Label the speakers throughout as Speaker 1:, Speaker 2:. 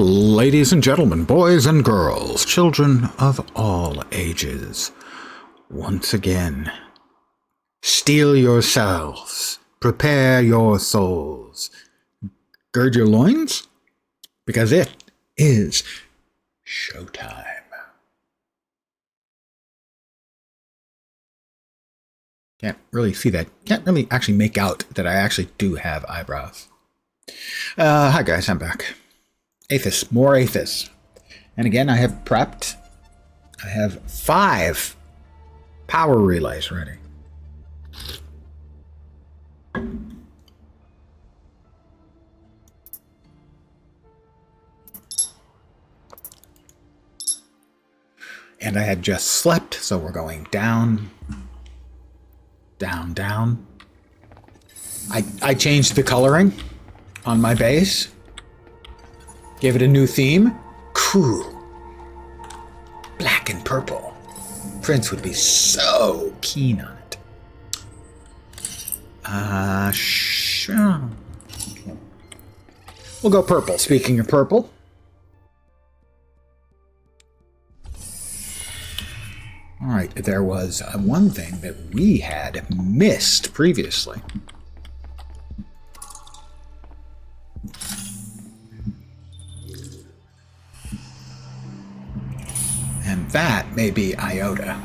Speaker 1: Ladies and gentlemen, boys and girls, children of all ages, once again, steel yourselves, prepare your souls, gird your loins, because it is showtime. Can't really see that. Can't really actually make out that I actually do have eyebrows. Hi guys, I'm back. Aethus, more Aethus. And again, I have prepped. I have 5 power relays ready. And I had just slept, so we're going down, down, down. I changed the coloring on my base. Gave it a new theme. Cool. Black and purple. Prince would be so keen on it. Sure. We'll go purple. Speaking of purple. Alright, there was one thing that we had missed previously. And that may be Iota.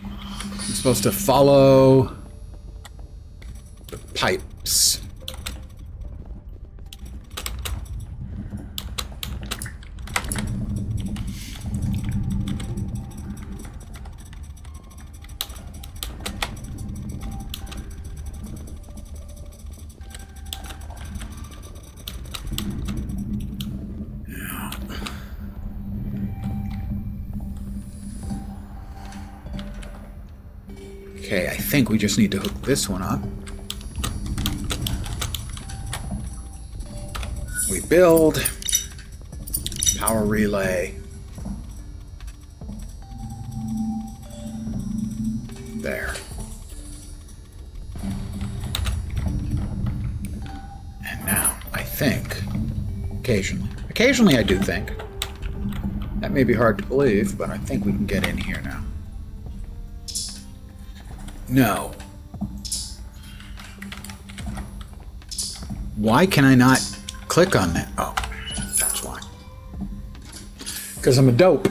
Speaker 1: I'm supposed to follow the pipes. Okay, I think we just need to hook this one up. We build. Power relay. There. And now, I think, occasionally I do think, that may be hard to believe, but I think we can get in here now. No. Why can I not click on that? Oh, that's why. Because I'm a dope.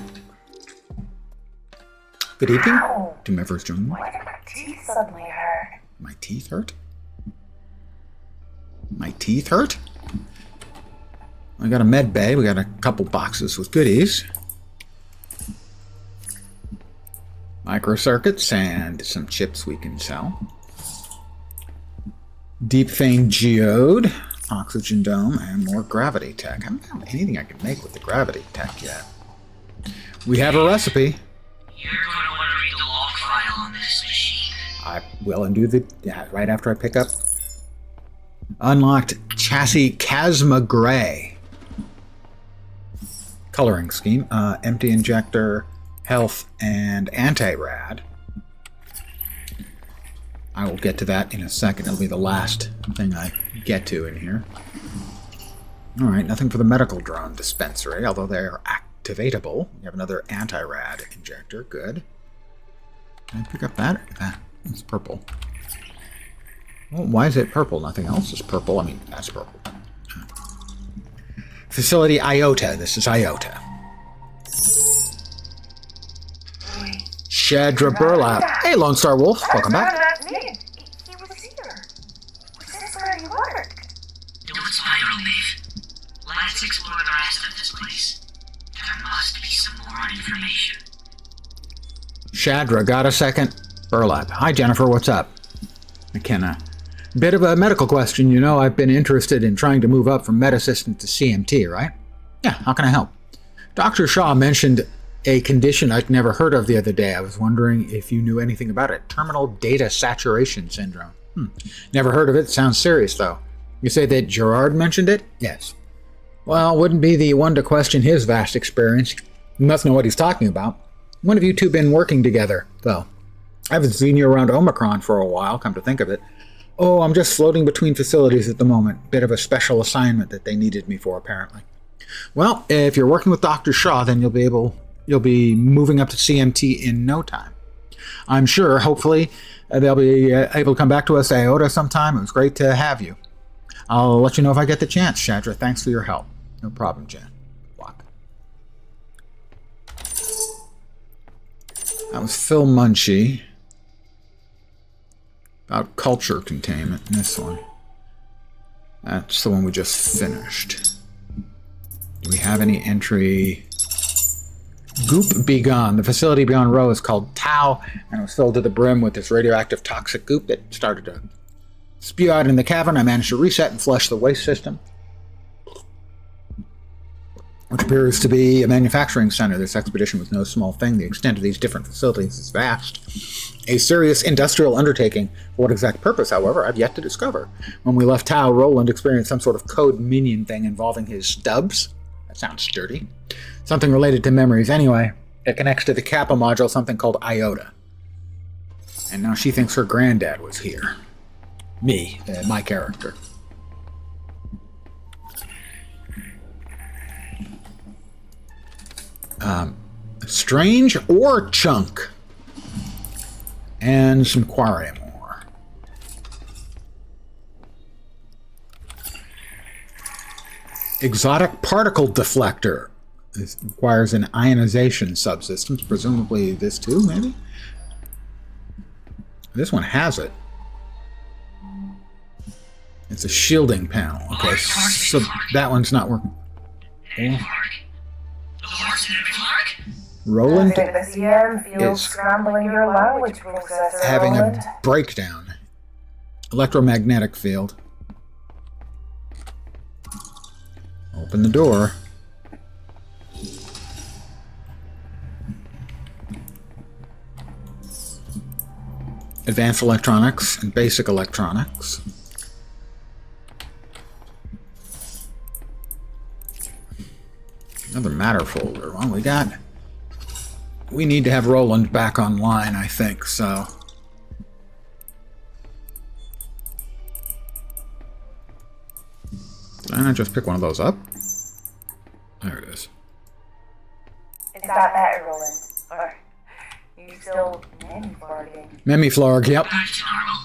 Speaker 1: Good evening. To my first joining.
Speaker 2: Why did my teeth suddenly hurt?
Speaker 1: My teeth hurt? My teeth hurt? I got a med bay. We got a couple boxes with goodies. Microcircuits and some chips we can sell. Deep vein geode, oxygen dome, and more gravity tech. I haven't found anything I can make with the gravity tech yet. We have a recipe.
Speaker 3: You're going to want to read the log file on this machine.
Speaker 1: I will, and do the right after I pick up. Unlocked chassis Chasma Gray. Coloring scheme. Empty injector. Health and anti-rad. I will get to that in a second. It'll be the last thing I get to in here. Alright, nothing for the medical drone dispensary, although they're activatable. We have another anti-rad injector. Good. Can I pick up that? It's purple. Well, why is it purple? Nothing else is purple. I mean, that's purple. Facility Iota. This is Iota. Shadra Burlap. Hey, Lone Star Wolf. Welcome back.
Speaker 2: That's me. He was here. Was this where he worked?
Speaker 3: Don't spiral, Maeve. Let's explore the rest of this place. There must be some more information.
Speaker 1: Shadra, got a second? Burlap. Hi, Jennifer. What's up? McKenna. Bit of a medical question. You know, I've been interested in trying to move up from med assistant to CMT, right? Yeah, how can I help? Dr. Shaw mentioned a condition I'd never heard of the other day. I was wondering if you knew anything about it. Terminal data saturation syndrome. Never heard of it. Sounds serious, though. You say that Gerard mentioned it? Yes. Well, wouldn't be the one to question his vast experience. You must know what he's talking about. When have you two been working together, though? I haven't seen you around Omicron for a while, come to think of it. Oh, I'm just floating between facilities at the moment. Bit of a special assignment that they needed me for, apparently. Well, if you're working with Dr. Shaw, then you'll be moving up to CMT in no time. I'm sure, hopefully, they'll be able to come back to us, Iota, sometime. It was great to have you. I'll let you know if I get the chance, Shadra. Thanks for your help. No problem, Jen. Block. That was Phil Munchie. About culture containment in this one. That's the one we just finished. Do we have any entry? Goop be gone. The facility beyond row is called Tau, and it was filled to the brim with this radioactive toxic goop that started to spew out in the cavern. I managed to reset and flush the waste system, which appears to be a manufacturing center. This expedition was no small thing. The extent of these different facilities is vast. A serious industrial undertaking. For what exact purpose, however, I've yet to discover. When we left Tau, Roland experienced some sort of code minion thing involving his stubs. That sounds dirty. Something related to memories. Anyway, it connects to the Kappa module, something called Iota. And now she thinks her granddad was here. Me, my character. Strange ore chunk. And some quarry ore. Exotic particle deflector. This requires an ionization subsystem. Presumably this too, maybe? This one has it. It's a shielding panel. Okay, so that one's not working. Yeah. Roland is having a breakdown. Electromagnetic field. Open the door. Advanced electronics and basic electronics. Another matter folder. Well, we need to have Roland back online, I think, so. Did I not just pick one of those up? There it is.
Speaker 2: It's not that, Roland. Or you still memiflarging?
Speaker 1: Memiflarg, yep.
Speaker 3: Back to normal.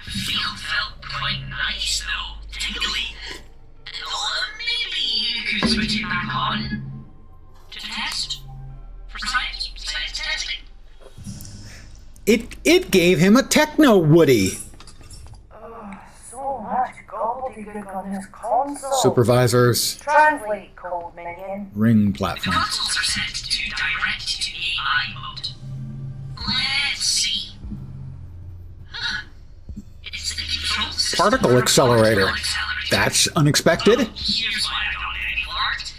Speaker 3: The field felt quite nice, though. Tingly. Or maybe you could switch it back on to test for science testing.
Speaker 1: It gave him a techno woody.
Speaker 2: So much gobbledygook on this console.
Speaker 1: Supervisors.
Speaker 2: Translate code, minion.
Speaker 1: Ring
Speaker 3: The
Speaker 1: platform.
Speaker 3: consoles are set to direct to AI mode. Let's see. Huh. It's the control system.
Speaker 1: Particle accelerator. That's unexpected.
Speaker 3: Here's why I don't need any art.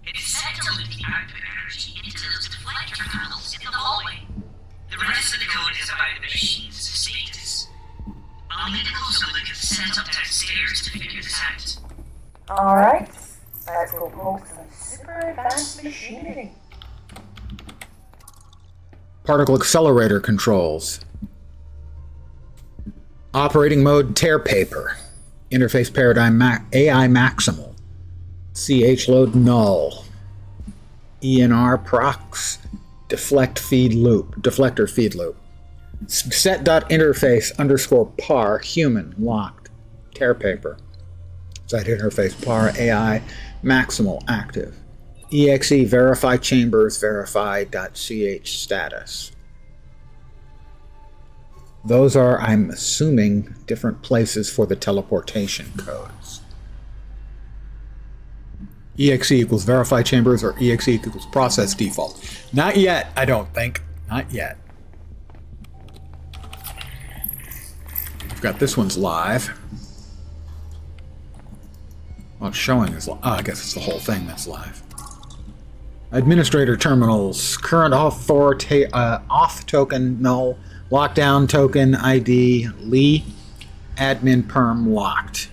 Speaker 3: It's set to loop the output energy into those deflector panels in the hallway. The rest of the code is about the machine's status. I'll need a closer look at the setup downstairs to figure this out.
Speaker 2: Alright, let's go poke some super advanced machinery.
Speaker 1: Particle accelerator controls. Operating mode tear paper. Interface paradigm AI maximal. CH load null. ENR prox. Deflector feed loop. Set.interface underscore par human locked. Tear paper. Set interface par AI maximal active. EXE verify chambers verify.ch status. Those are, I'm assuming, different places for the teleportation codes. EXE equals verify chambers or EXE equals process default. Not yet, I don't think. Not yet. We've got this one's live. Well, it's showing is live. Oh, I guess it's the whole thing that's live. Administrator terminals. Current auth token null. Lockdown token ID Lee. Admin perm locked.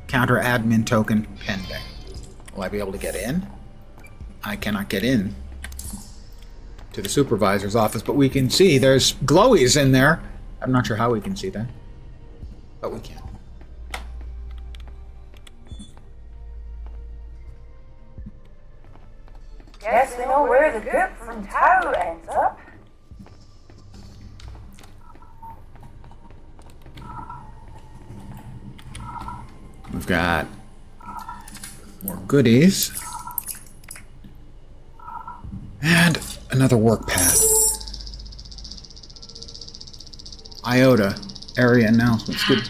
Speaker 1: Counter admin token pending. Will I be able to get in? I cannot get in to the supervisor's office, but we can see there's glowies in there. I'm not sure how we can see that. but we can.
Speaker 2: Guess we know where the drip from Tau ends up.
Speaker 1: We've got more goodies. And another work pad. IOTA area announcements. Good.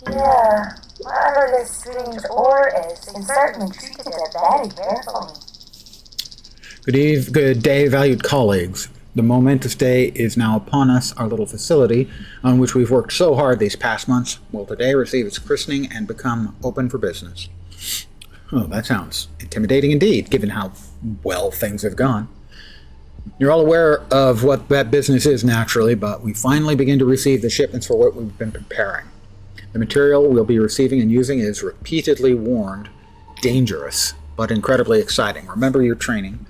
Speaker 2: Yeah, whatever this strange ore is, they certainly treated it very carefully.
Speaker 1: Good day, valued colleagues. The momentous day is now upon us. Our little facility, on which we've worked so hard these past months, will today receive its christening and become open for business. Oh, that sounds intimidating indeed, given how well things have gone. You're all aware of what that business is, naturally, but we finally begin to receive the shipments for what we've been preparing. The material we'll be receiving and using is repeatedly warned dangerous, but incredibly exciting. Remember your training.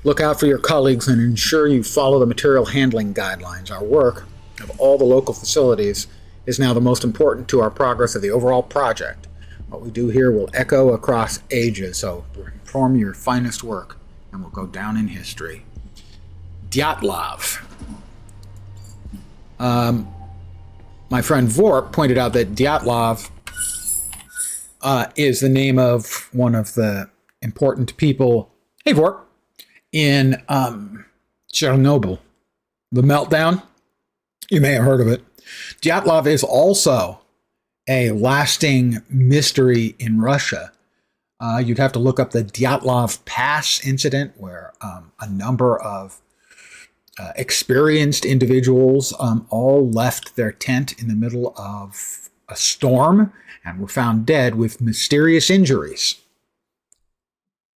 Speaker 1: Look out for your colleagues and ensure you follow the material handling guidelines. Our work of all the local facilities is now the most important to our progress of the overall project. What we do here will echo across ages, so perform your finest work and will go down in history. Dyatlov. My friend Vorp pointed out that Dyatlov is the name of one of the important people. Hey, Vorp. In Chernobyl, the meltdown. You may have heard of it. Dyatlov is also a lasting mystery in Russia. You'd have to look up the Dyatlov Pass incident, where a number of experienced individuals all left their tent in the middle of a storm and were found dead with mysterious injuries.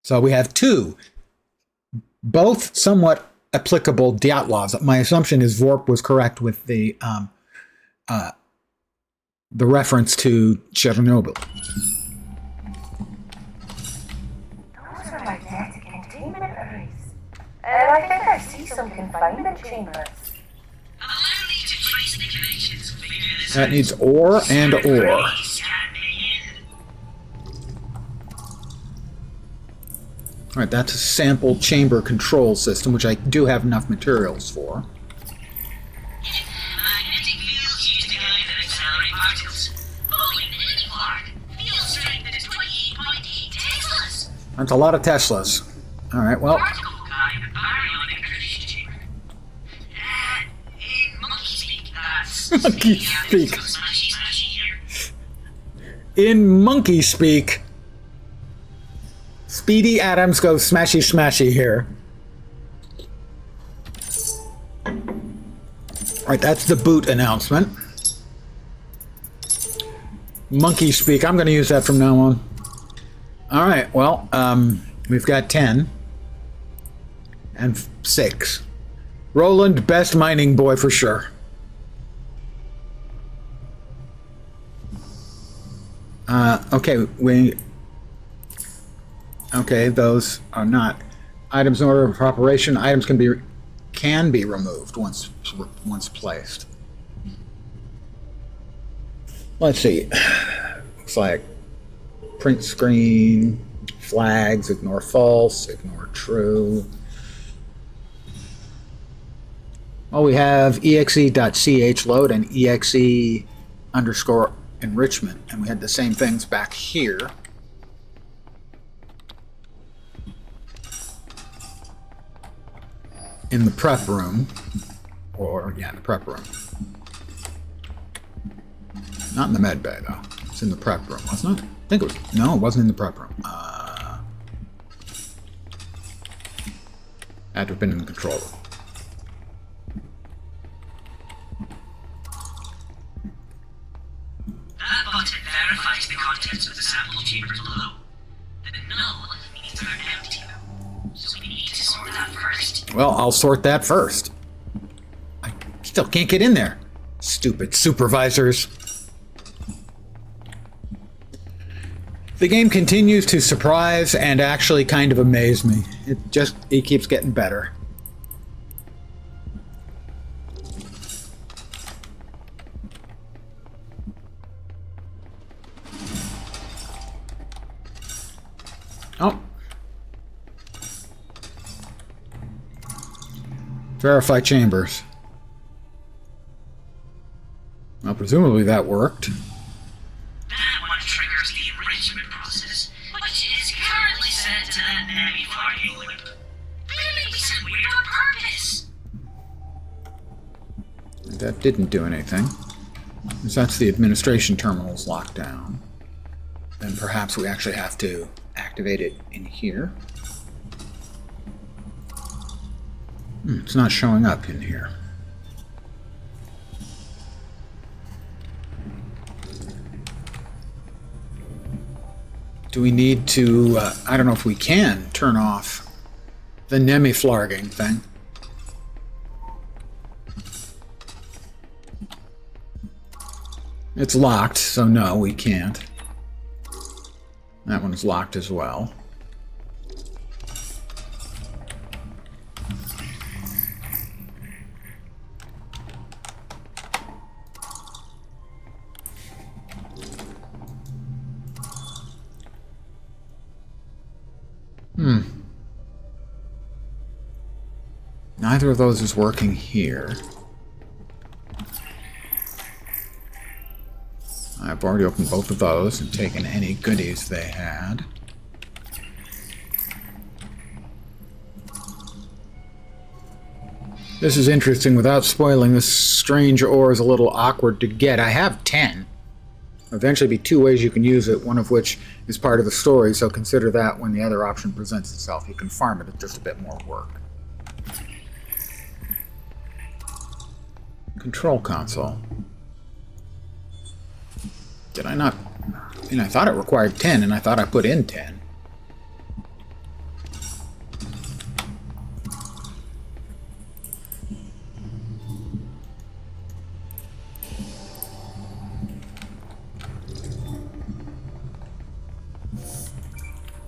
Speaker 1: So we have two, both somewhat applicable Dyatlovs. My assumption is Vorp was correct with the reference to Chernobyl.
Speaker 2: Those are magnetic containment arrays. And I think I see some confinement chambers.
Speaker 3: Allow me to trace the connections and figure this
Speaker 1: That
Speaker 3: out.
Speaker 1: needs ore and ore. All right, that's a sample chamber control system, which I do have enough materials for.
Speaker 3: Magnetic fields used to guide and accelerate particles. Holy nanomark! Field strength is 28.8 Teslas.
Speaker 1: That's a lot of Teslas. All right, well,
Speaker 3: Particle guide and baryonic accretion chamber. In monkey speak, that's...
Speaker 1: Monkey speak.
Speaker 3: Smashy, smashy here.
Speaker 1: in monkey speak, Speedy Adams goes smashy smashy here. Alright, that's the boot announcement. Monkey speak, I'm going to use that from now on. Alright, well, we've got 10. And 6. Roland, best mining boy for sure. Okay, those are not items in order of operation. Items can be removed once placed. Let's see. Looks like print screen, flags, ignore false, ignore true. Well, we have exe.ch load and exe underscore enrichment, and we had the same things back here. In the prep room, the prep room. Not in the med bay, though. It's in the prep room, wasn't it? I think it was. No, it wasn't in the prep room. Had to have been in the control room.
Speaker 3: That button verifies the contents of the sample chambers below. The null means they're empty, so we need to sort that first.
Speaker 1: Well, I'll sort that first. I still can't get in there. Stupid supervisors. The game continues to surprise and actually kind of amaze me. It keeps getting better. Oh. Verify chambers. Well, presumably that worked.
Speaker 3: That one triggers the enrichment process, which is currently set to that Navy flying loop. There may be some weird on purpose.
Speaker 1: That didn't do anything. Because that's the administration terminal's locked down. Then perhaps we actually have to activate it in here. It's not showing up in here. Do we need to, I don't know if we can turn off the Nemi-flarging thing. It's locked, so no, we can't. That one's locked as well. Neither of those is working here. I've already opened both of those and taken any goodies they had. This is interesting. Without spoiling, this strange ore is a little awkward to get. I have 10. There'll eventually be 2 ways you can use it, one of which is part of the story, so consider that when the other option presents itself. You can farm it, it's just a bit more work. Control console. Did I not? I mean, I thought it required 10, and I thought I put in 10.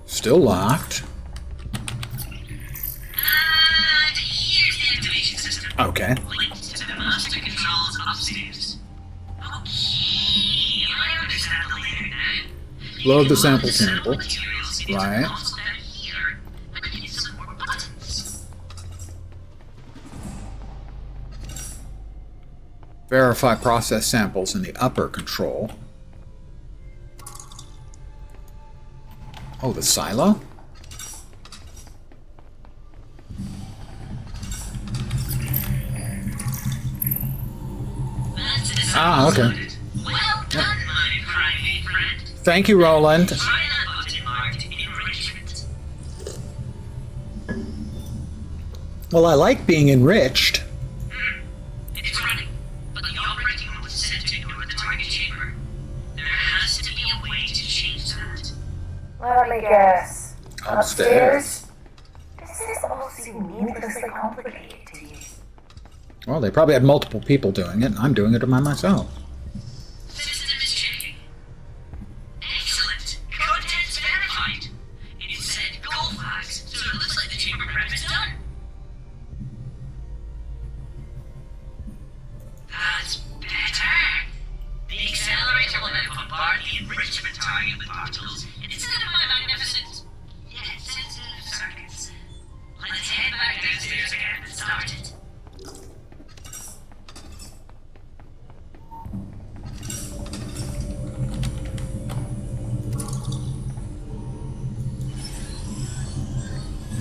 Speaker 1: Still locked.
Speaker 3: Here's the activation system.
Speaker 1: Okay.
Speaker 3: Linked to the master controls upstairs. Okay, I understand the layout now.
Speaker 1: Load the sample sample. Right. Verify process samples in the upper control. Oh, the silo? Ah, okay.
Speaker 3: Well done, my private friend.
Speaker 1: Thank you, Roland.
Speaker 3: Try that button marked enrichment.
Speaker 1: Well, I like being enriched.
Speaker 3: It's running, but the operating mode is set to ignore the target chamber. There has to be a way to change that.
Speaker 2: Let me guess.
Speaker 1: Upstairs.
Speaker 2: Does this all seem needlessly complicated to you?
Speaker 1: Well, they probably had multiple people doing it. I'm doing it by myself.
Speaker 3: System is checking. Excellent. Contents verified. It said goal flags, so it looks like the chamber prep is done. That's better. The accelerator will now bombard the enrichment target with particles instead of my magnificent, yet sensitive circuits. Let's head back downstairs again and start it.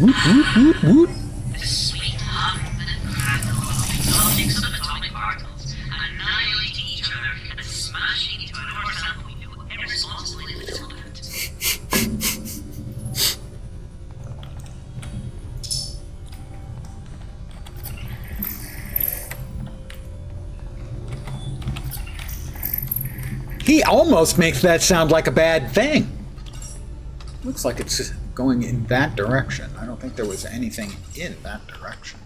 Speaker 1: Woot, woot, woot, woot.
Speaker 3: The sweet hum and crackle of exotic subatomic particles annihilating each other and smashing into an ore sample we knew irresponsibly little about.
Speaker 1: He almost makes that sound like a bad thing. Looks like it's going in that direction. I don't think there was anything in that direction.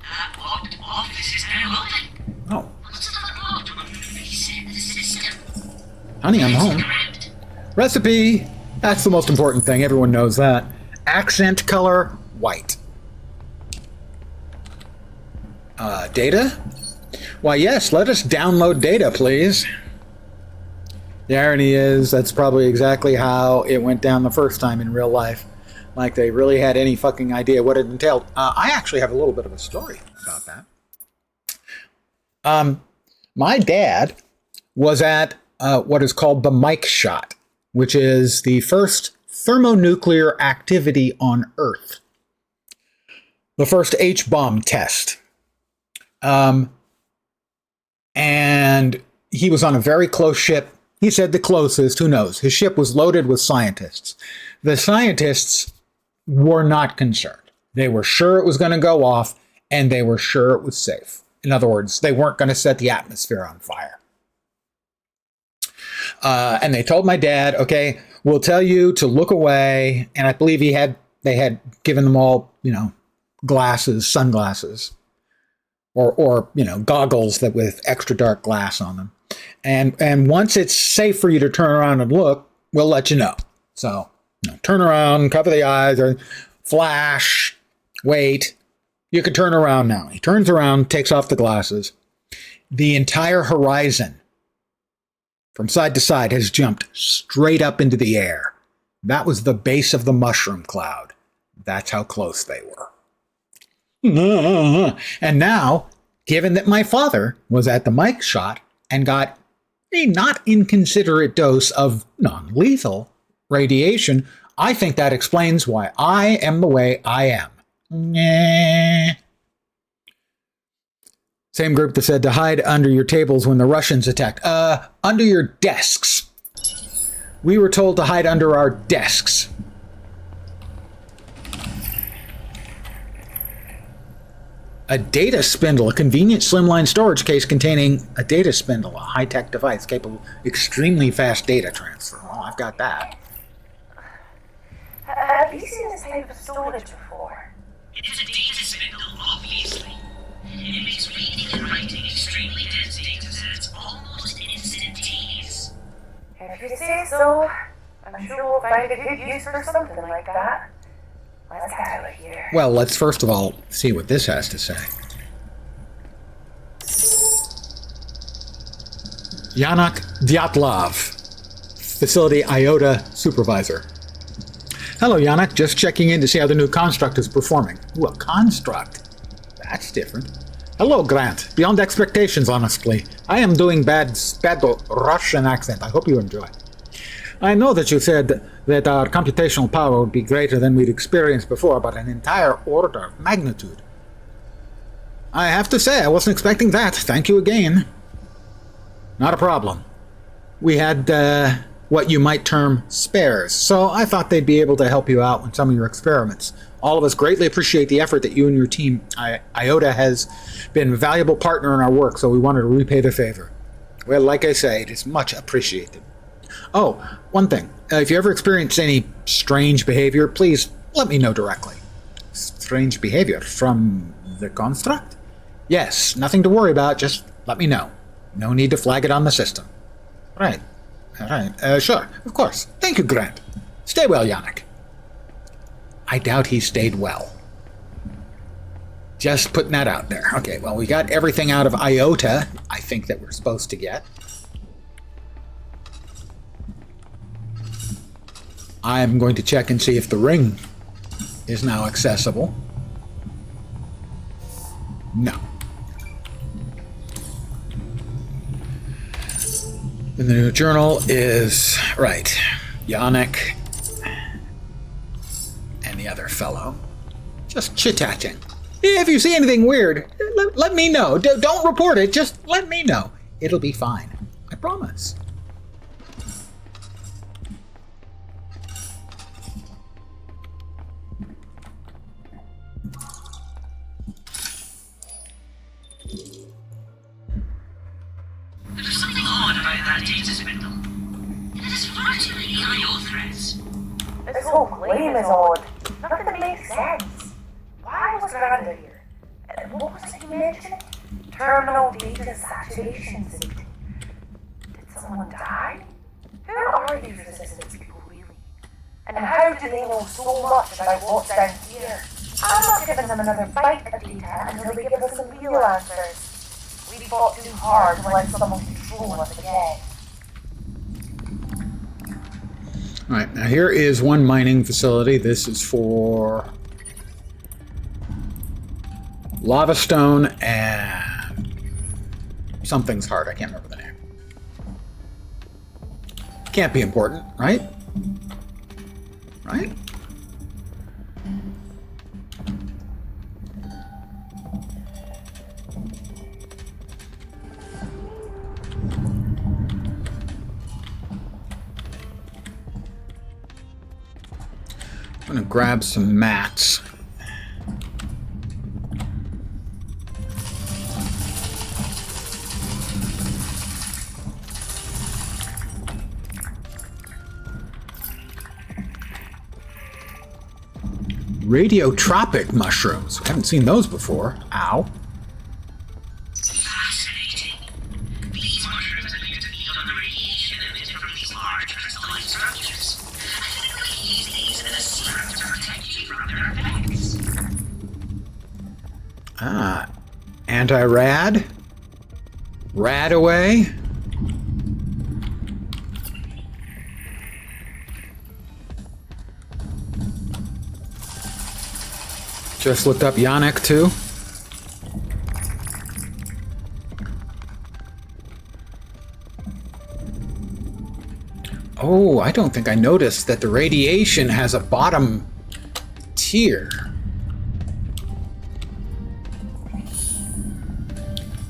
Speaker 3: That locked office is now open.
Speaker 1: Oh,
Speaker 3: Let's have a look to reset the system.
Speaker 1: honey, I'm home.
Speaker 3: Correct.
Speaker 1: Recipe! That's the most important thing. Everyone knows that. Accent color, white. Data? Why, yes, let us download data, please. The irony is that's probably exactly how it went down the first time in real life. Like they really had any fucking idea what it entailed. I actually have a little bit of a story about that. My dad was at what is called the Mike shot, which is the first thermonuclear activity on Earth. The first H-bomb test. And he was on a very close ship. He said the closest, who knows? His ship was loaded with scientists. The scientists were not concerned. They were sure it was going to go off, and they were sure it was safe. In other words, they weren't going to set the atmosphere on fire. And they told my dad, okay, we'll tell you to look away. And I believe they had given them all, glasses, sunglasses, or goggles that with extra dark glass on them. And once it's safe for you to turn around and look, we'll let you know. So, turn around, cover the eyes, or flash, wait. You can turn around now. He turns around, takes off the glasses. The entire horizon, from side to side, has jumped straight up into the air. That was the base of the mushroom cloud. That's how close they were. And now, given that my father was at the Mike shot and got a not inconsiderate dose of non-lethal radiation, I think that explains why I am the way I am. Same group that said to hide under your tables when the Russians attacked. Under your desks. We were told to hide under our desks. A data spindle, a convenient slimline storage case containing a data spindle, a high-tech device capable of extremely fast data transfer. Well, I've got that.
Speaker 2: Have you seen this type of storage before?
Speaker 3: It is a data spindle, obviously. It makes reading and writing extremely dense data sets almost instantaneous.
Speaker 2: If you say so, I'm sure we'll find a good use for something like that. Let's get out of here.
Speaker 1: Well, let's first of all see what this has to say. Yanak Dyatlov, Facility Iota Supervisor. Hello, Yanak. Just checking in to see how the new construct is performing. Ooh, a construct? That's different. Hello, Grant. Beyond expectations, honestly. I am doing bad Russian accent. I hope you enjoy. I know that you said that our computational power would be greater than we'd experienced before, but an entire order of magnitude. I have to say, I wasn't expecting that. Thank you again. Not a problem. We had what you might term spares, so I thought they'd be able to help you out with some of your experiments. All of us greatly appreciate the effort that you and your team, IOTA, has been a valuable partner in our work, so we wanted to repay the favor. Well, like I say, it is much appreciated. Oh, one thing. If you ever experience any strange behavior, please let me know directly. Strange behavior from the construct? Yes, nothing to worry about, just let me know. No need to flag it on the system. Right. All right. Sure, of course. Thank you, Grant. Stay well, Yannick. I doubt he stayed well. Just putting that out there. Okay, well, we got everything out of IOTA, I think, that we're supposed to get. I'm going to check and see if the ring is now accessible. No. And the new journal is, right, Yannick and the other fellow. Just chit-chatting. If you see anything weird, let me know. Don't report it, just let me know. It'll be fine. I promise.
Speaker 3: There's something odd about that data spindle. It has far too many I/O threads.
Speaker 2: This whole claim is odd. Nothing makes sense. Why was Granda here? What was it you mentioned? Terminal data saturation state. Did someone die? Who are these resistance people really? And how do they know so much about what's down here? I'm not giving them another bite of data until they give us some real answers. We fought too hard to let someone control us again.
Speaker 1: Alright, now here is one mining facility. This is for lava stone and something's hard. I can't remember the name. Can't be important, right? Right? I'm gonna grab some mats. Radiotropic mushrooms. I haven't seen those before. Ow.
Speaker 3: Fascinating. These mushrooms are believed to feed on the radiation emitted from these large crystalline structures. I think we can use these as a serum to protect you from their effects.
Speaker 1: Ah. Anti-rad. Rad away. Just looked up Yannick too. Oh, I don't think I noticed that the radiation has a bottom tier.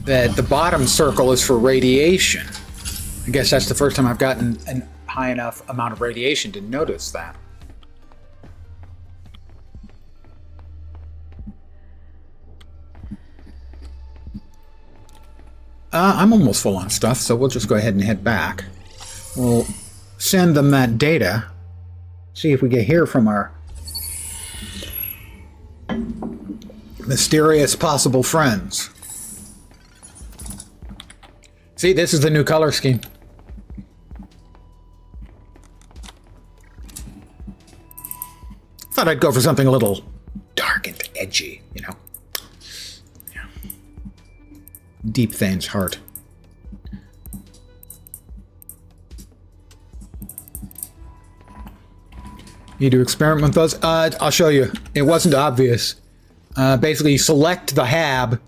Speaker 1: That the bottom circle is for radiation. I guess that's the first time I've gotten a high enough amount of radiation to notice that. I'm almost full on stuff, so we'll just go ahead and head back. We'll send them that data. See if we can hear from our mysterious possible friends. See, this is the new color scheme. Thought I'd go for something a little dark and edgy, you know. Deep Thane's heart. You do experiment with those? I'll show you. It wasn't obvious. Basically, you select the hab,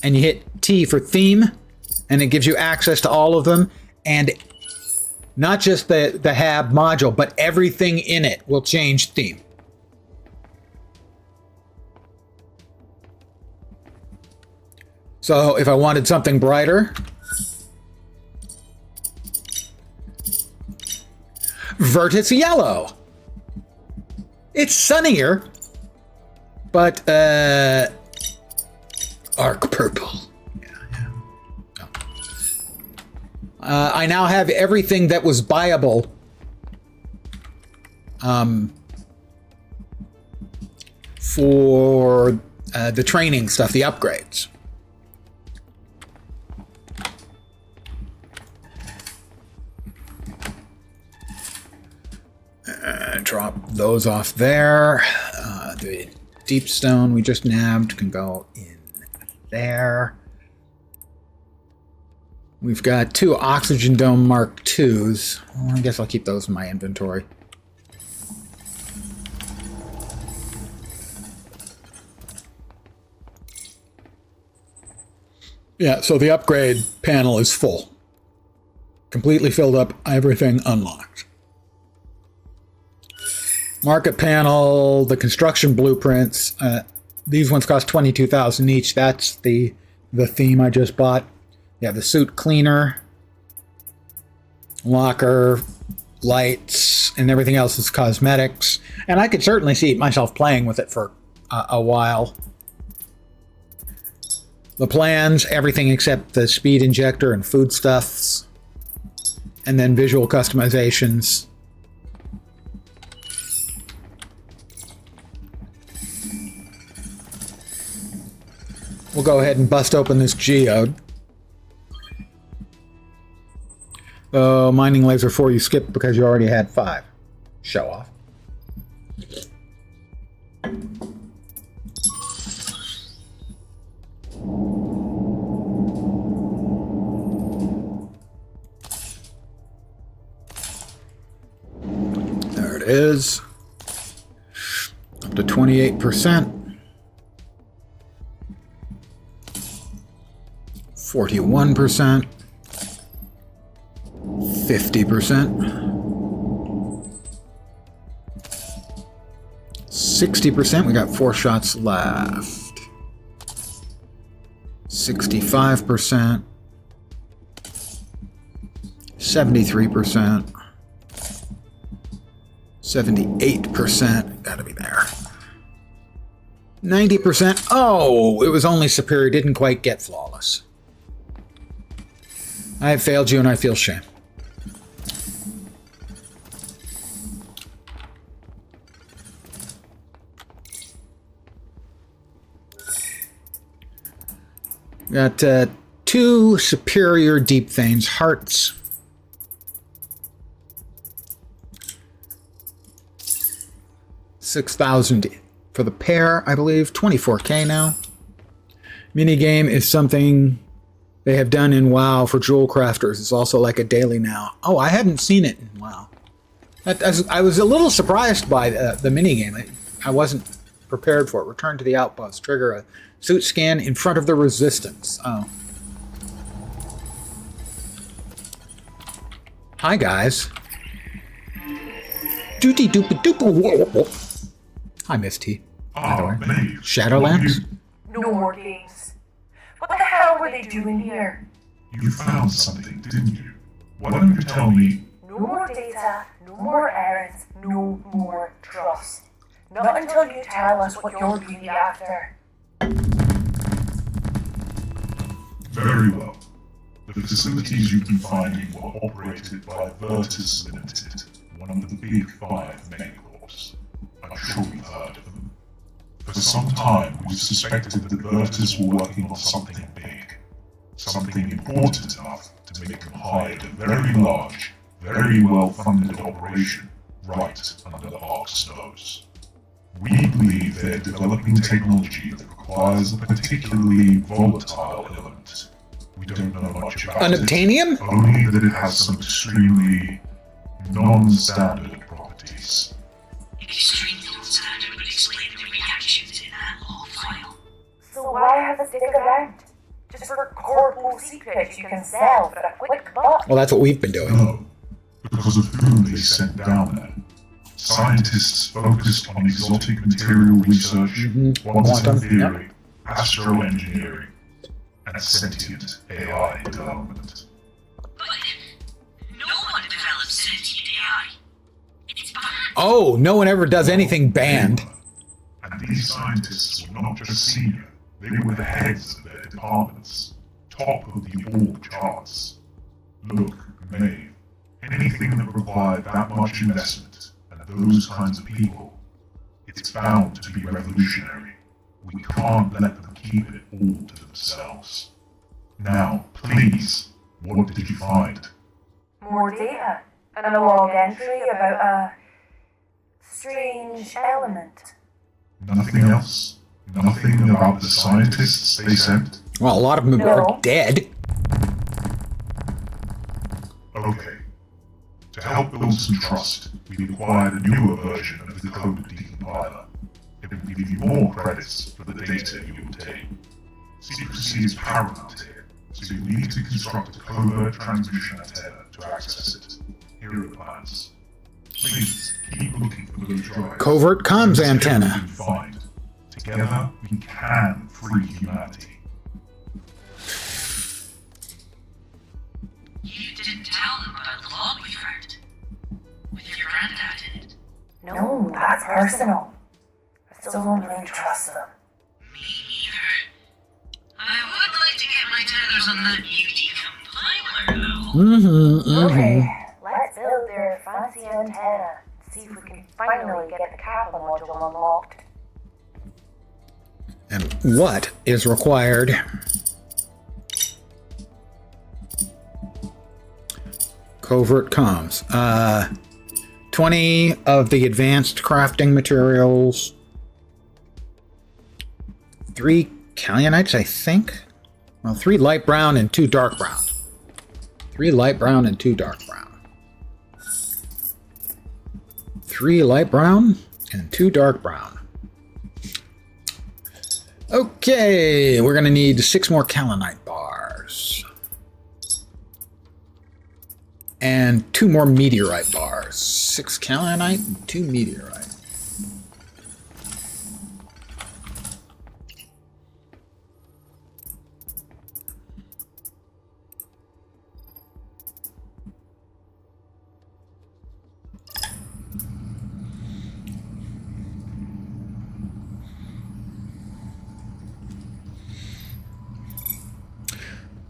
Speaker 1: and you hit T for theme, and it gives you access to all of them, and not just the hab module, but everything in it will change theme. So if I wanted something brighter, Vertex yellow. It's sunnier, but arc purple. Yeah. Oh. I now have everything that was buyable. For the training stuff, the upgrades. Drop those off there. The deep stone we just nabbed can go in there. We've got 2 oxygen dome Mark IIs. Well, I guess I'll keep those in my inventory. Yeah, so the upgrade panel is full. Completely filled up, everything unlocked. Market panel, the construction blueprints. These ones cost $22,000 each. That's the theme I just bought. Yeah, the suit cleaner, locker, lights, and everything else is cosmetics. And I could certainly see myself playing with it for a while. The plans, everything except the speed injector and foodstuffs. And then visual customizations. We'll go ahead and bust open this geode. Mining laser 4 you skipped because you already had 5. Show off. it is. Up to 28%. 41%. 50%. 60%. We got 4 shots left. 65%. 73%. 78%. Gotta be there. 90%. Oh, it was only superior. Didn't quite get flawless. I have failed you and I feel shame. Got 2 superior deep veins hearts. 6,000 for the pair, I believe. 24k now. Minigame is something they have done in WoW for jewel crafters. It's also like a daily now. Oh, I hadn't seen it in WoW. I was a little surprised by the minigame. I wasn't prepared for it. Return to the outpost. Trigger a suit scan in front of the resistance. Oh. Hi, guys. Doopy doopy doop. Hi, Miss T. By the way. Shadowlands?
Speaker 2: No more games. What the hell were they doing here?
Speaker 4: You found something, didn't you? Why don't you tell me?
Speaker 2: No more data, no more errands, no more trust. Not until you tell us what you're really after.
Speaker 4: Very well. The facilities you've been finding were operated by Virtus Limited, one of the big 5 megacorps. I'm sure you've heard of them. For some time, we've suspected that Virtus were working on something big. Something important enough to make them hide a very large, very well-funded operation right under Ark's nose. We believe they're developing technology that requires a particularly volatile element. We don't know much about
Speaker 1: Unobtainium?
Speaker 4: it, only that it has some extremely non-standard properties.
Speaker 3: Extremely non-standard would explain the reactions in that log file.
Speaker 2: So why have us dig around? Just for corporal secrets you can sell for a quick buck?
Speaker 1: Well, that's what we've been doing.
Speaker 4: No, because of whom they sent down there. Scientists focused on exotic material research, quantum theory, astroengineering, and sentient AI development.
Speaker 3: But no one develops sentient AI. It's banned.
Speaker 1: Oh, no one ever does anything banned.
Speaker 4: And these scientists were not just senior, they were the heads of their departments, top of the org charts. Look, Maeve, anything that required that much investment, and those kinds of people, it's bound to be revolutionary. We can't let them keep it all to themselves. Now, please, what did you find?
Speaker 2: More data, and a log entry about a strange element.
Speaker 4: Nothing else? Nothing about the scientists they sent?
Speaker 1: Well, a lot of them are dead.
Speaker 4: Okay. To help build some trust, we acquired a newer version of the code decompiler. It will give you more credits for the data you obtain. Secrecy is paramount here, so you need to construct a covert transmission antenna to access it. Here are the plans. Please keep looking for those drives.
Speaker 1: Covert comms
Speaker 4: Whatever
Speaker 1: antenna.
Speaker 4: you find. Together, we can free humanity.
Speaker 3: You didn't tell them about the log we found. With your granddad in it.
Speaker 2: No, that's personal. I still don't really trust them.
Speaker 3: Me neither. I would like to get my tethers on that new decompiler, though.
Speaker 2: Okay, let's build their fancy antenna and see if we can finally get the Kappa module unlocked.
Speaker 1: And what is required? Covert comms. 20 of the advanced crafting materials. 3 Calianites, I think. Well, 3 light brown and 2 dark brown. 3 light brown and 2 dark brown. 3 light brown and 2 dark brown. Okay, we're going to need 6 more kaolinite bars. And 2 more meteorite bars. 6 kaolinite and 2 meteorite.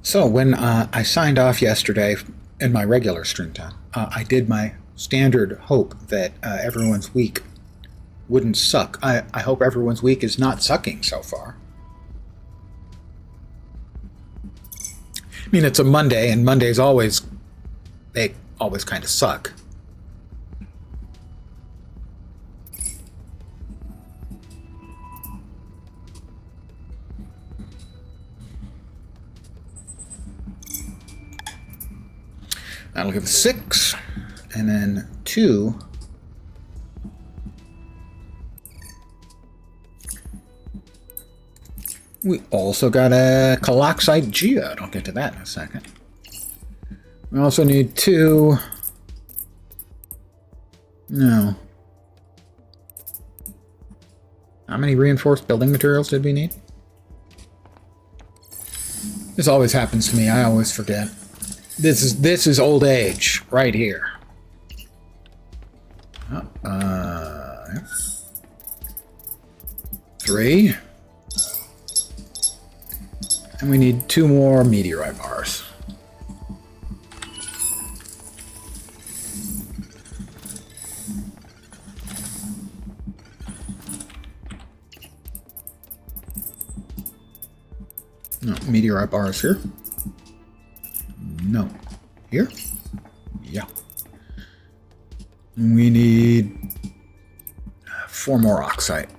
Speaker 1: So when I signed off yesterday in my regular stream time, I did my standard hope that everyone's week wouldn't suck. I hope everyone's week is not sucking so far. I mean, it's a Monday, and Mondays always kind of suck. That'll give us 6, and then 2. We also got a caloxite geode. I'll get to that in a second. We also need 2. No. How many reinforced building materials did we need? This always happens to me. I always forget. This is old age right here. 3. And we need 2 more meteorite bars. No, meteorite bars here. No. Here? Yeah. We need 4 more oxide.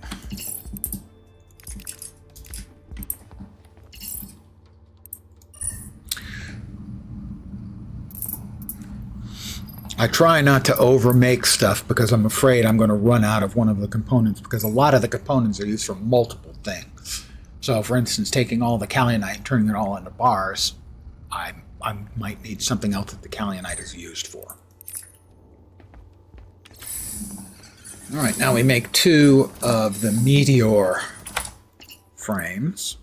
Speaker 1: I try not to overmake stuff because I'm afraid I'm going to run out of one of the components, because a lot of the components are used for multiple things. So, for instance, taking all the kaolinite and turning it all into bars, I might need something else that the kaolinite is used for. All right, now we make 2 of the meteor frames.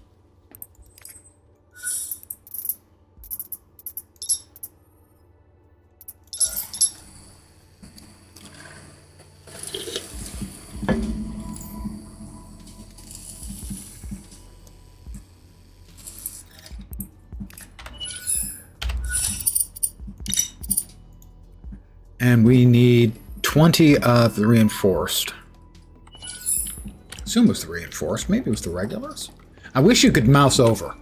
Speaker 1: And we need 20 of the reinforced. I assume it was the reinforced. Maybe it was the regulars. I wish you could mouse over.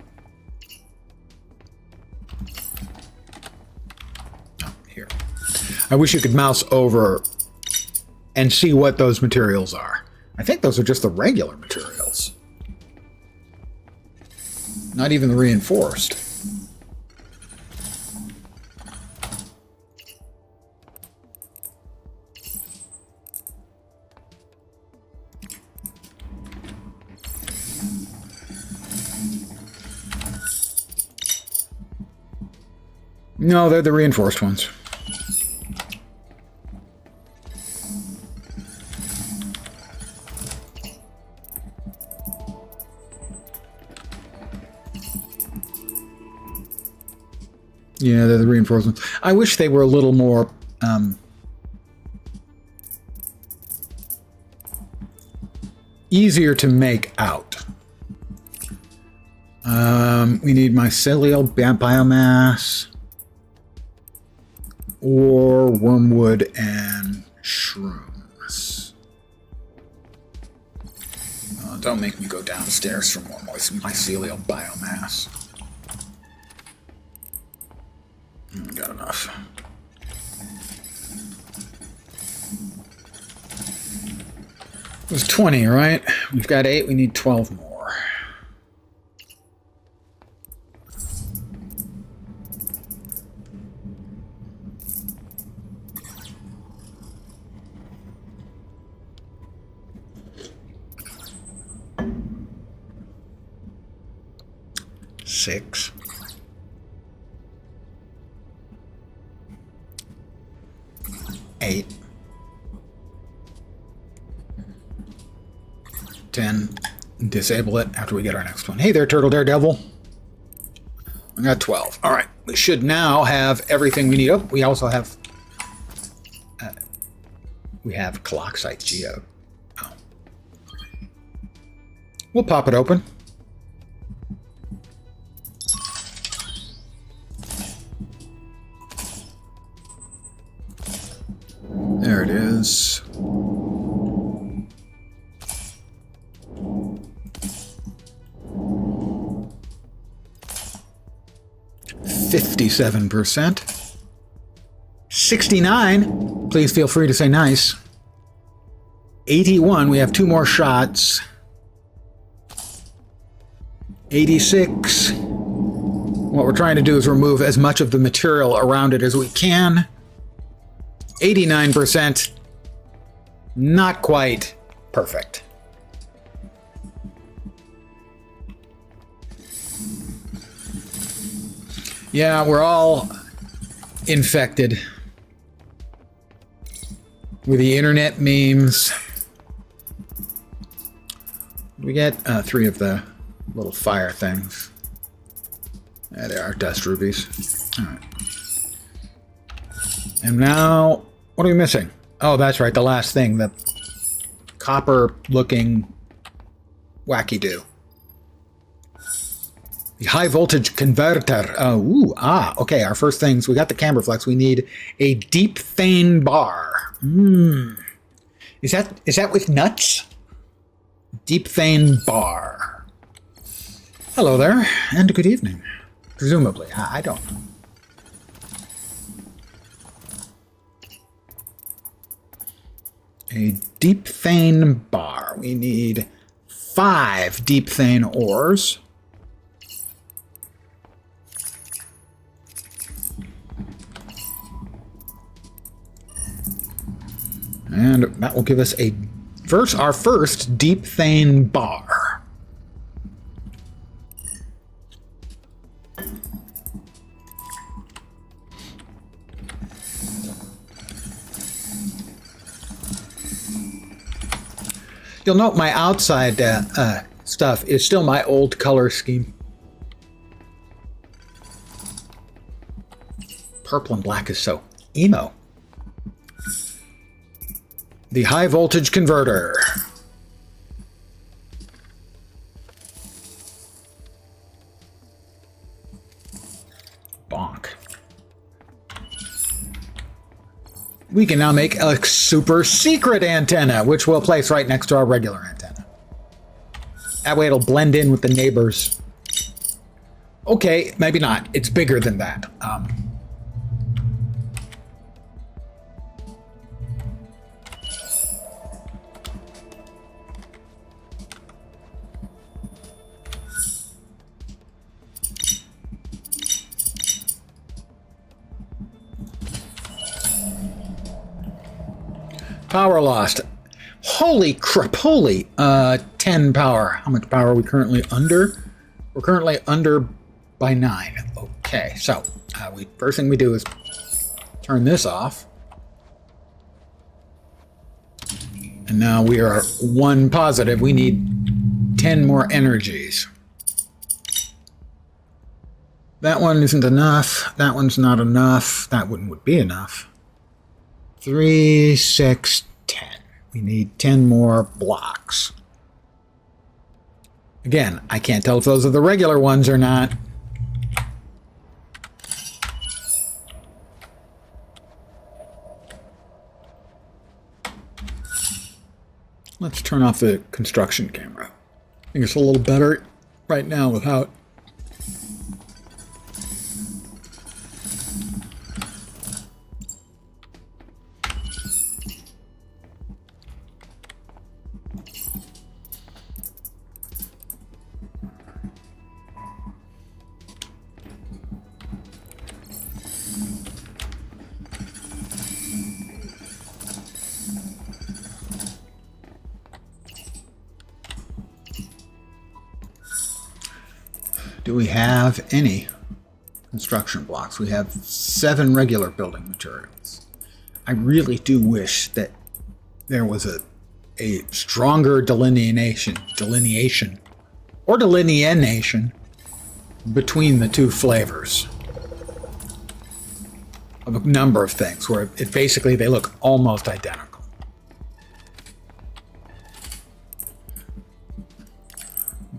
Speaker 1: Oh, here. I wish you could mouse over and see what those materials are. I think those are just the regular materials. Not even the reinforced. No, they're the reinforced ones. Yeah, they're the reinforced ones. I wish they were a little more easier to make out. We need mycelial biomass. Or wormwood and shrooms. Don't make me go downstairs for more mycelial biomass. Got enough. It was 20, right? We've got 8, we need 12 more. 6. Eight. 10. Disable it after we get our next one. Hey there, Turtle Daredevil. I got 12. All right. We should now have everything we need. Oh, we also have... we have Caloxite Geo. Oh. We'll pop it open. There it is. %. 69. Please feel free to say nice. 81. We have 2 more shots. 86. What we're trying to do is remove as much of the material around it as we can. 89%. Not quite perfect. Yeah, we're all infected with the internet memes. We get 3 of the little fire things. There they are, dust rubies. All right. And now, what are we missing? Oh, that's right, the last thing, the copper-looking wacky-do. The high voltage converter. Okay, our first things. We got the camber flex. We need a deep thane bar. Is that with nuts? Deep thane bar. Hello there, and good evening. Presumably. I don't know. A deep thane bar. We need 5 deep thane ores. And that will give us our first deep thane bar. You'll note my outside stuff is still my old color scheme. Purple and black is so emo. The high voltage converter. Bonk. We can now make a super secret antenna, which we'll place right next to our regular antenna. That way it'll blend in with the neighbors. Okay, maybe not. It's bigger than that. Power lost. Holy crap, 10 power. How much power are we currently under? We're currently under by 9. Okay, so first thing we do is turn this off. And now we are 1 positive. We need 10 more energies. That one isn't enough. That one's not enough. That one would be enough. 3, 6, 10. We need 10 more blocks. Again, I can't tell if those are the regular ones or not. Let's turn off the construction camera. I think it's a little better right now without. Do we have any construction blocks? We have 7 regular building materials. I really do wish that there was a stronger delineation between the two flavors of a number of things, where it basically they look almost identical.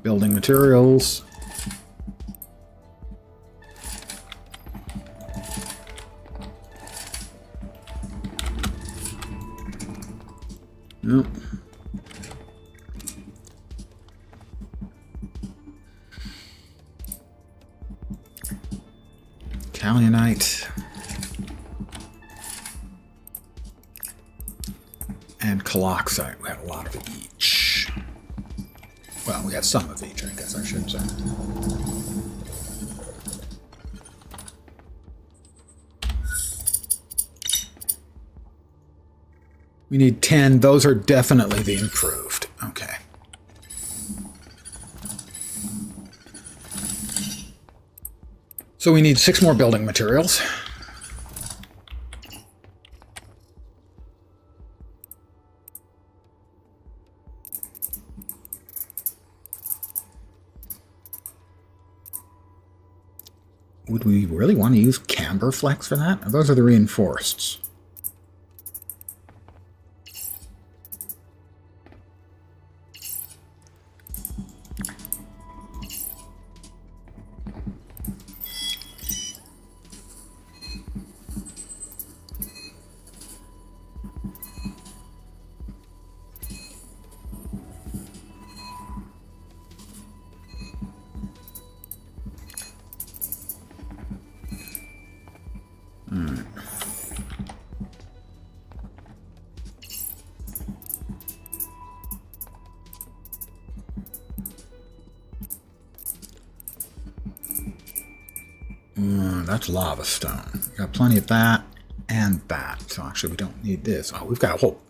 Speaker 1: Building materials. Nope. Italianite. And caloxite. We have a lot of each. Well, we have some of each, I guess I should say. We need 10. Those are definitely the improved. Okay. So we need 6 more building materials. Would we really want to use camber flex for that? Or those are the reinforceds. That's lava stone. We got plenty of that and that. So actually we don't need this. Oh, we've got a whole...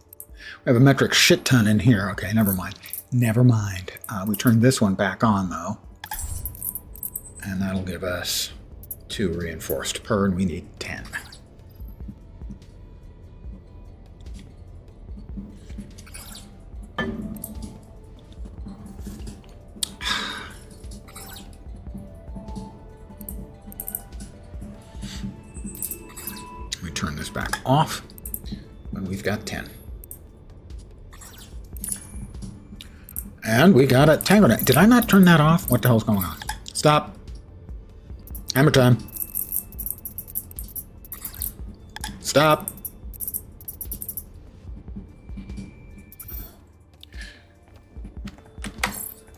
Speaker 1: We have a metric shit ton in here. Okay, never mind. Never mind. We turned this one back on, though. And that'll give us 2 reinforced per, and we need 10. Turn this back off, and we've got 10. And we got a tango. Did I not turn that off? What the hell's going on? Stop. Hammer time. Stop.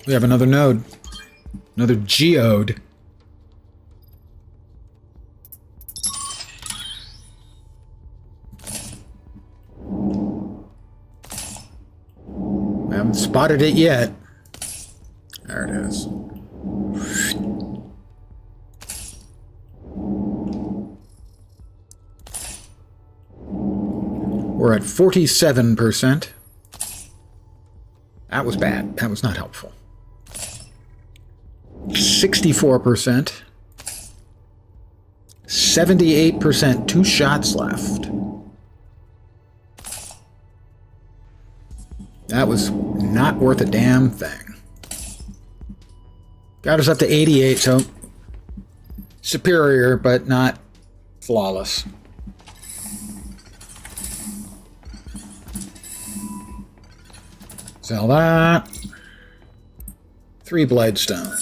Speaker 1: We have another node. Another geode. Spotted it yet. There it is. We're at 47%. That was bad. That was not helpful. 64%. 78%. 2 shots left. That was not worth a damn thing. Got us up to 88, so superior, but not flawless. Sell that. 3 bladestone.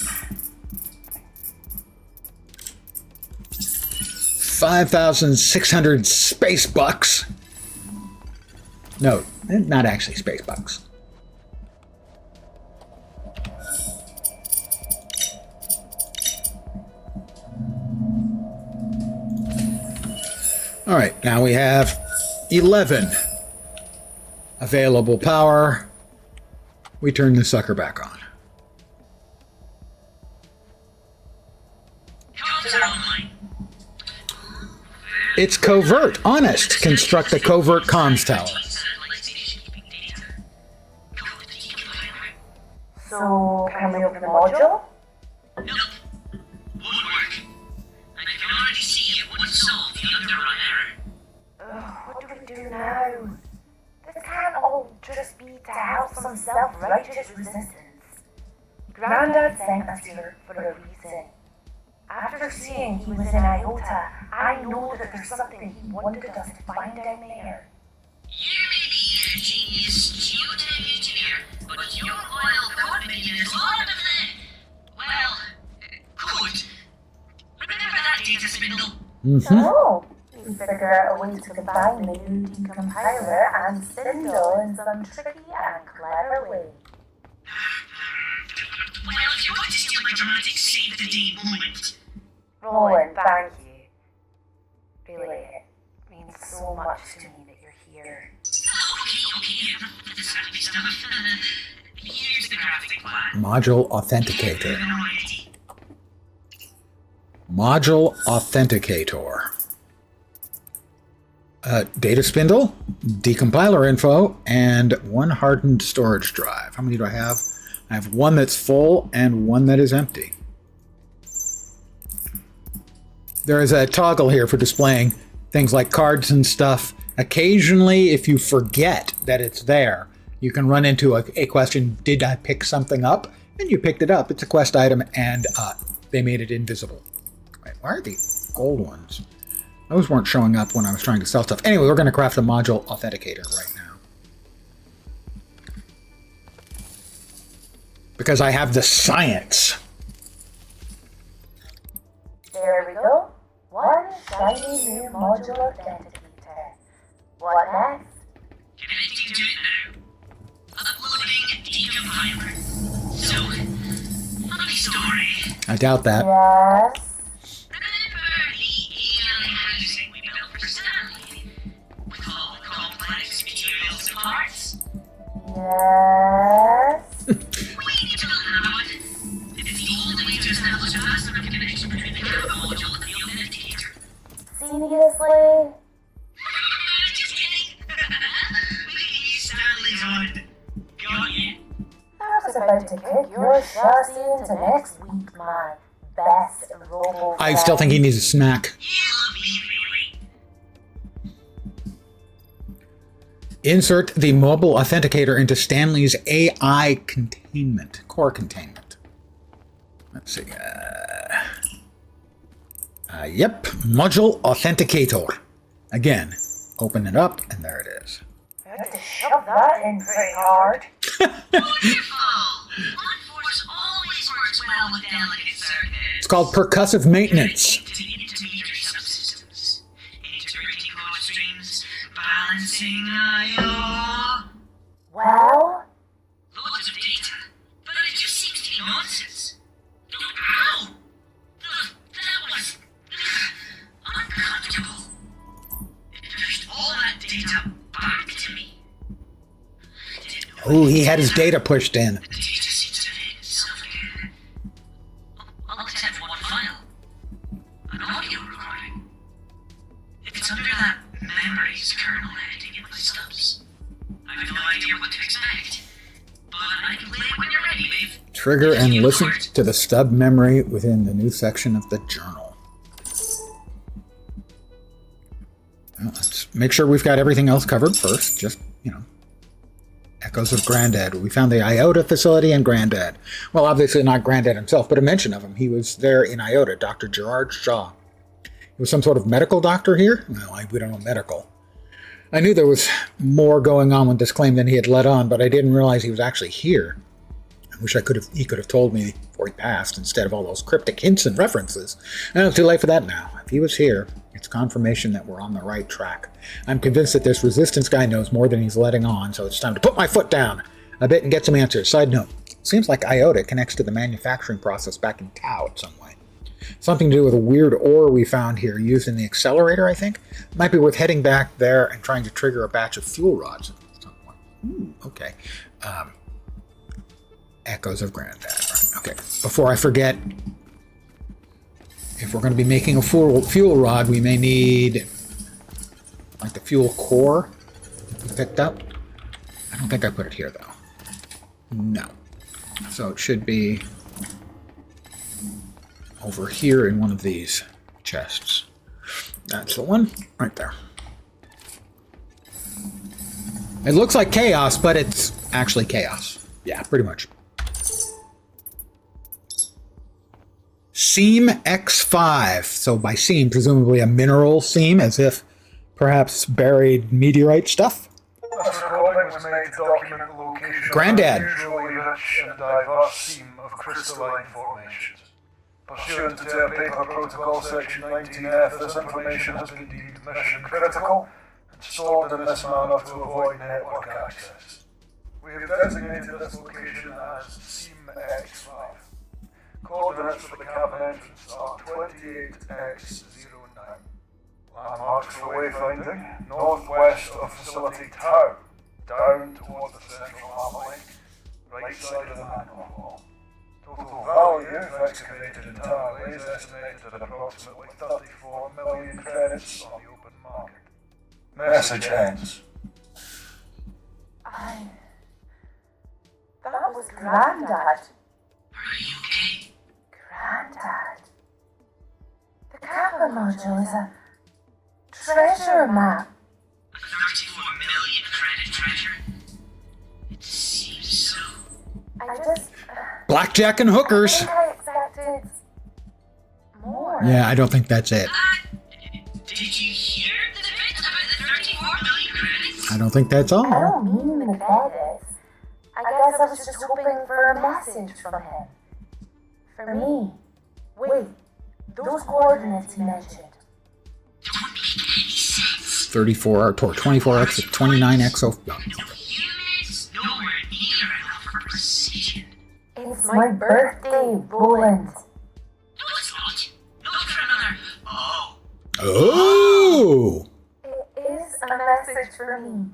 Speaker 1: 5,600 space bucks. No, not actually space bucks. All right, now we have 11 available power. We turn the sucker back on. It's covert. Honest. Construct a covert comms tower.
Speaker 2: So, can we open the module?
Speaker 3: Nope.
Speaker 2: now. This can't all just be to help some self-righteous resistance. Grandad sent us here for a reason. After seeing he was in Iota, I know that there's something he wanted us to find down there.
Speaker 3: You may be a genius geotech engineer, but your oil code minion is Lord of the... well, code. Remember that data spindle?
Speaker 2: Oh, you figure out a way to combine the new decompiler and spindle in some tricky and clever way.
Speaker 3: Well, if you're going to steal my dramatic save-the-day moment...
Speaker 2: Roland, thank you. Really, it means so much to me that you're here.
Speaker 3: Okay, enough of the sappy stuff. Here's the graphic plan.
Speaker 1: Module Authenticator.
Speaker 3: Alrighty.
Speaker 1: Module Authenticator. Data spindle, decompiler info, and one hardened storage drive. How many do I have? I have one that's full and one that is empty. There is a toggle here for displaying things like cards and stuff. Occasionally, if you forget that it's there, you can run into a question, did I pick something up? And you picked it up. It's a quest item, and they made it invisible. Wait, why are the gold ones? Those weren't showing up when I was trying to sell stuff. Anyway, we're going to craft a module authenticator right now. Because I have the science.
Speaker 2: There we go. One shiny new module authenticator. What next?
Speaker 3: Connecting to it now. Uploading decompiler. So, funny story.
Speaker 1: I doubt that.
Speaker 2: Yes.
Speaker 3: Remember the AI housing we built for Stanley? With all the complex materials and parts?
Speaker 2: Yes.
Speaker 3: We need to know one. It's the only way to establish a fast enough connection between the camera module and the authenticator.
Speaker 2: Seriously?
Speaker 3: Just kidding. We can use Stanley's on. Got you.
Speaker 2: I was about to kick your chassis into next week, my best robo.
Speaker 1: I still think he needs a snack.
Speaker 3: You love me, really.
Speaker 1: Insert the mobile authenticator into Stanley's AI containment, core containment. Let's see. Yep, module authenticator. Again, open it up, and there it is.
Speaker 2: I had to shove that in pretty hard.
Speaker 3: Wonderful. Blunt force always works well with delicate circuits.
Speaker 1: It's called percussive maintenance.
Speaker 3: To the intermediary subsystems. Integrating code streams. Balancing I/O.
Speaker 2: Well,
Speaker 3: Loads of data. But it just seems to be nonsense. Ow! That was... uncomfortable. It pushed all that data back to me.
Speaker 1: Oh, he had his data pushed in.
Speaker 3: The data seems to have itself again. All except one file. An audio recording. It's under that memories kernel editing in my stubs. I have no idea what to expect. But I can play it when you're ready, Dave.
Speaker 1: Trigger and listen to the stub memory within the new section of the journal. Well, let's make sure we've got everything else covered first. Just, Echoes of Grandad. We found the Iota facility in Grandad. Well, obviously not Grandad himself, but a mention of him. He was there in Iota, Dr. Gerard Shaw. He was some sort of medical doctor here? No, we don't know medical. I knew there was more going on with this claim than he had let on, but I didn't realize he was actually here. I wish he could have told me before he passed, instead of all those cryptic hints and references. It's too late for that now. If he was here, it's confirmation that we're on the right track. I'm convinced that this resistance guy knows more than he's letting on, so it's time to put my foot down a bit and get some answers. Side note, it seems like Iota connects to the manufacturing process back in Tau in some way. Something to do with a weird ore we found here used in the accelerator, I think. Might be worth heading back there and trying to trigger a batch of fuel rods at some point. Okay. Echoes of Grandad. Right. Okay. Before I forget, if we're going to be making a fuel rod, we may need like the fuel core picked up. I don't think I put it here though. No. So it should be over here in one of these chests. That's the one right there. It looks like chaos, but it's actually chaos. Yeah, pretty much. Seam X5. So by seam, presumably a mineral seam, as if perhaps buried meteorite stuff.
Speaker 5: This recording was made to document the location
Speaker 1: Granddad.
Speaker 5: of an unusually rich and diverse seam of crystalline formations. Pursuant to Terra Paper Protocol Section 19F, this information has been deemed mission critical and stored in this manner to avoid network access. We have designated this location as Seam X5. Coordinates for the cabin entrance are 28X09. Landmarks for wayfinding: northwest of Facility Tau, down toward the central armor link, right side of the magma wall. Total value, if excavated entirely, is estimated at approximately 34 million credits on the open market. Message ends.
Speaker 2: That was Grandad.
Speaker 3: Are you okay?
Speaker 2: Grandad. The Kappa module is a treasure map.
Speaker 3: A 34 million credit treasure? It seems so.
Speaker 2: I just...
Speaker 1: Blackjack and
Speaker 2: I
Speaker 1: hookers.
Speaker 2: think I expected more.
Speaker 1: Yeah, I don't think that's it.
Speaker 3: Did you hear the bit about the 34 million credits?
Speaker 1: I don't think that's
Speaker 2: I
Speaker 1: all.
Speaker 2: don't mean the credits. I guess I was just hoping for a message from him. For me. Wait, those coordinates he mentioned.
Speaker 3: Don't make any sense.
Speaker 1: 34 or 24x, 29x.
Speaker 3: No units, nowhere near enough for precision.
Speaker 2: It's my birthday, Roland.
Speaker 3: No, it's not. Look for another. Oh.
Speaker 1: Oh!
Speaker 2: It is a message for me,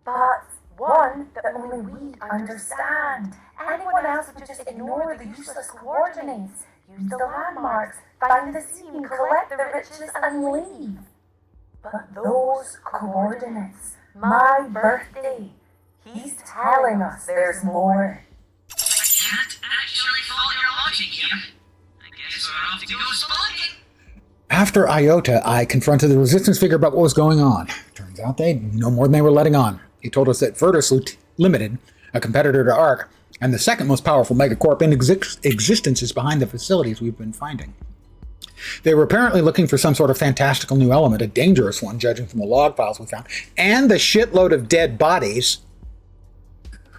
Speaker 2: but one that only we understand. Anyone else would just ignore the useless coordinates, use the landmarks, find the seam, collect the riches, and leave. But those coordinates, my birthday, he's telling us there's more.
Speaker 3: I can't actually follow your logic here. I guess we'll have to go spelunking.
Speaker 1: After Iota, I confronted the resistance figure about what was going on. Turns out they know more than they were letting on. He told us that Virtus Limited, a competitor to ARC, and the second most powerful megacorp in existence is behind the facilities we've been finding. They were apparently looking for some sort of fantastical new element, a dangerous one, judging from the log files we found, and the shitload of dead bodies.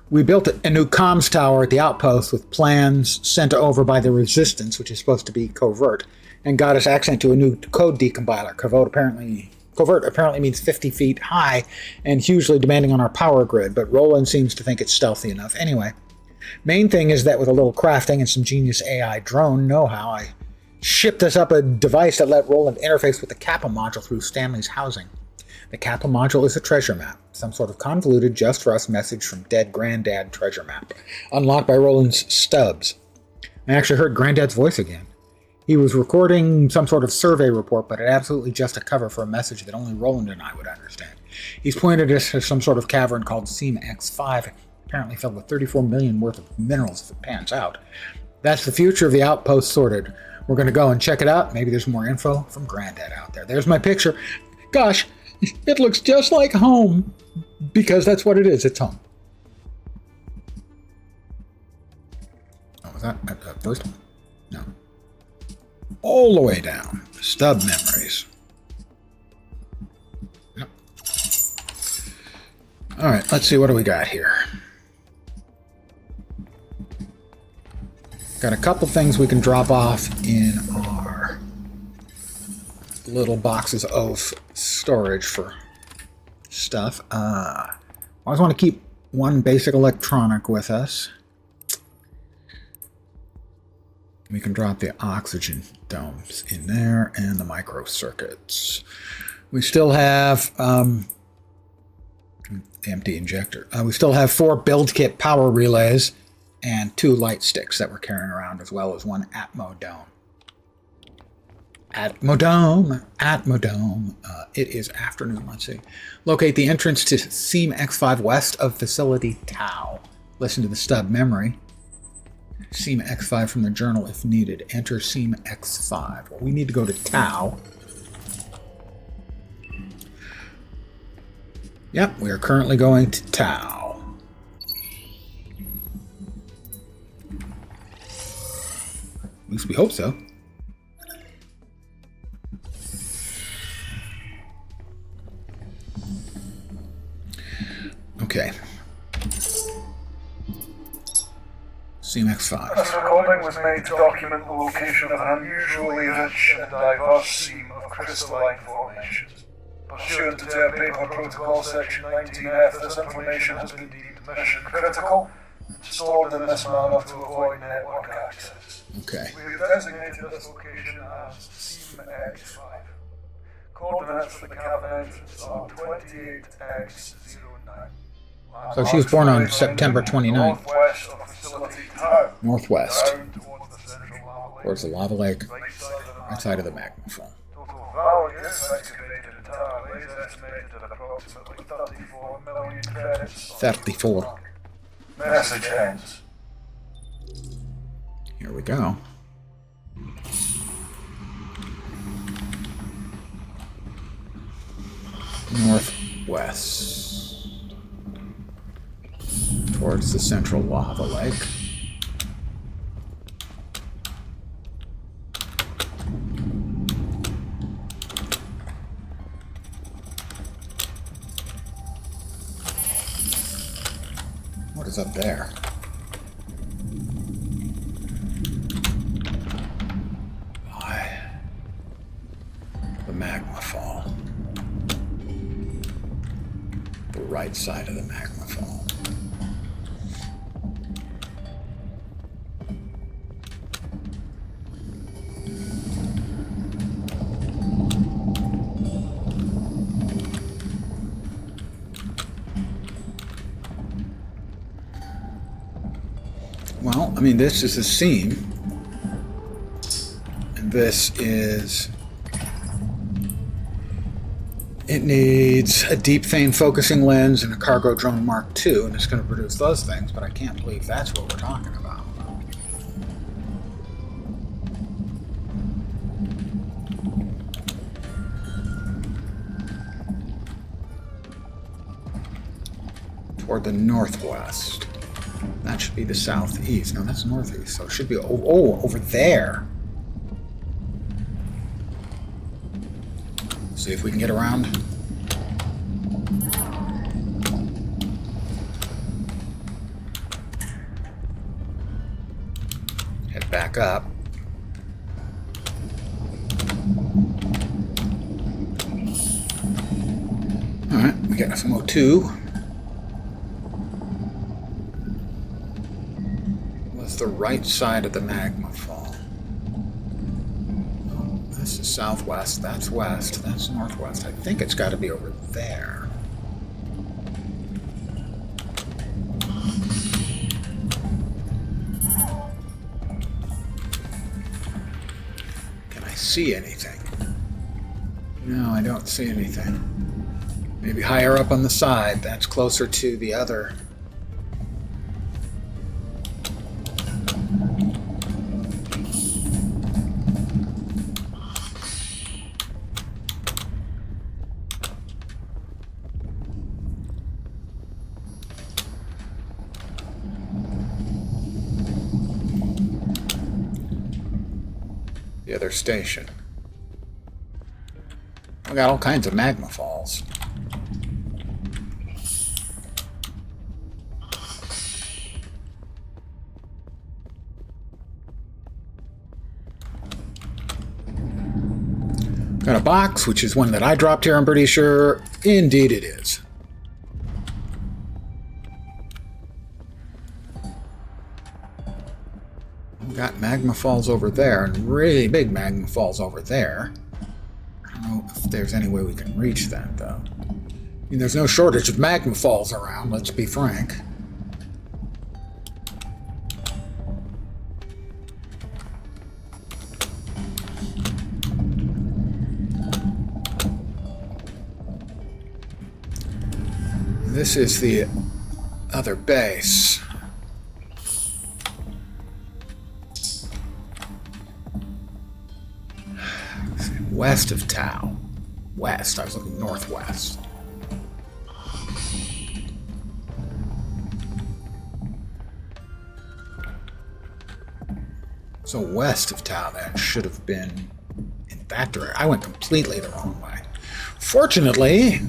Speaker 1: We built a new comms tower at the outpost with plans sent over by the Resistance, which is supposed to be covert, and got us access to a new code decompiler. Covert apparently means 50 feet high and hugely demanding on our power grid, but Roland seems to think it's stealthy enough. Anyway, main thing is that with a little crafting and some genius AI drone know-how, I shipped us up a device that let Roland interface with the Kappa module through Stanley's housing. The Kappa module is a treasure map, some sort of convoluted just for us message from dead Granddad treasure map, unlocked by Roland's stubs. I actually heard Granddad's voice again. He was recording some sort of survey report, but it absolutely just a cover for a message that only Roland and I would understand. He's pointed us to some sort of cavern called Seam X5, apparently filled with 34 million worth of minerals if it pans out. That's the future of the outpost sorted. We're going to go and check it out. Maybe there's more info from Granddad out there. There's my picture. Gosh, it looks just like home. Because that's what it is. It's home. Oh, was that the first one? No. All the way down. Stub memories. Yep. All right, let's see. What do we got here? Got a couple things we can drop off in our little boxes of storage for stuff. I always want to keep one basic electronic with us. We can drop the oxygen domes in there and the microcircuits. We still have empty injector. We still have 4 build kit power relays and 2 light sticks that we're carrying around, as well as 1 Atmo dome. Atmo dome. It is afternoon. Let's see. Locate the entrance to Seam X5 west of Facility Tau. Listen to the stub memory. Seam X5 from the journal if needed. Enter Seam X5. Well, we need to go to Tau. Yep, we are currently going to Tau. At least we hope so. Okay. CMX5.
Speaker 5: This recording was made to document the location of an unusually rich and diverse seam of crystalline formations. Pursuant to Terra Paper Protocol Section 19F, this information has been deemed mission critical and stored in this manner to avoid network access.
Speaker 1: Okay.
Speaker 5: We have designated this location as Seam X5. Coordinates for the cabin entrance are 28X09.
Speaker 1: So she was born on September 29th.
Speaker 5: Northwest of Facility Tau.
Speaker 1: Northwest.
Speaker 5: Down towards the central lava lake.
Speaker 1: Towards the lava lake.
Speaker 5: Right side of the
Speaker 1: Right side of the magma fall.
Speaker 5: Total value of excavated entirely is estimated at approximately 34 million credits.
Speaker 1: 34.
Speaker 5: Message ends.
Speaker 1: Here we go. Northwest. Towards the central lava lake. What is up there? The magma fall. The right side of the magma fall. Well, I mean, this is a seam, and this is... It needs a deep vein focusing lens and a cargo drone Mark II, and it's going to produce those things, but I can't believe that's what we're talking about. Toward the northwest. That should be the southeast. No, that's northeast, so it should be... Oh, over there. See if we can get around. Head back up. Alright, we got some O2. What's the right side of the magma fall? This is southwest, that's west, that's northwest. I think it's got to be over there. Can I see anything? No, I don't see anything. Maybe higher up on the side, that's closer to the other. The other station. We got all kinds of magma falls. Got a box, which is one that I dropped here, I'm pretty sure. Indeed it is. We've got magma falls over there, and really big magma falls over there. I don't know if there's any way we can reach that, though. I mean, there's no shortage of magma falls around, let's be frank. This is the other base. West of Tau. West. I was looking northwest. So west of Tau, that should have been in that direction. I went completely the wrong way. Fortunately,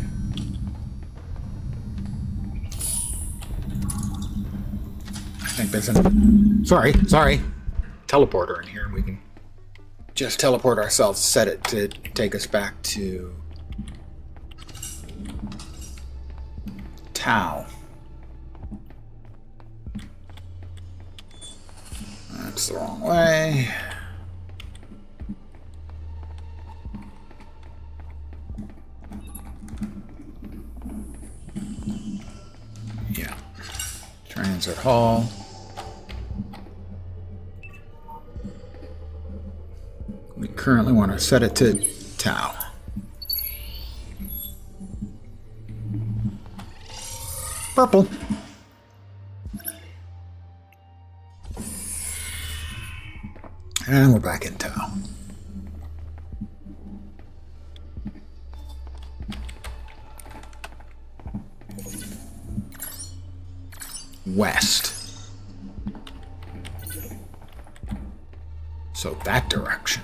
Speaker 1: I think there's a... Sorry. Teleporter in here. We can just teleport ourselves, set it to take us back to Tau. That's the wrong way. Yeah. Transit hall. We currently want to set it to Tau. Purple. And we're back in Tau. West. So that direction.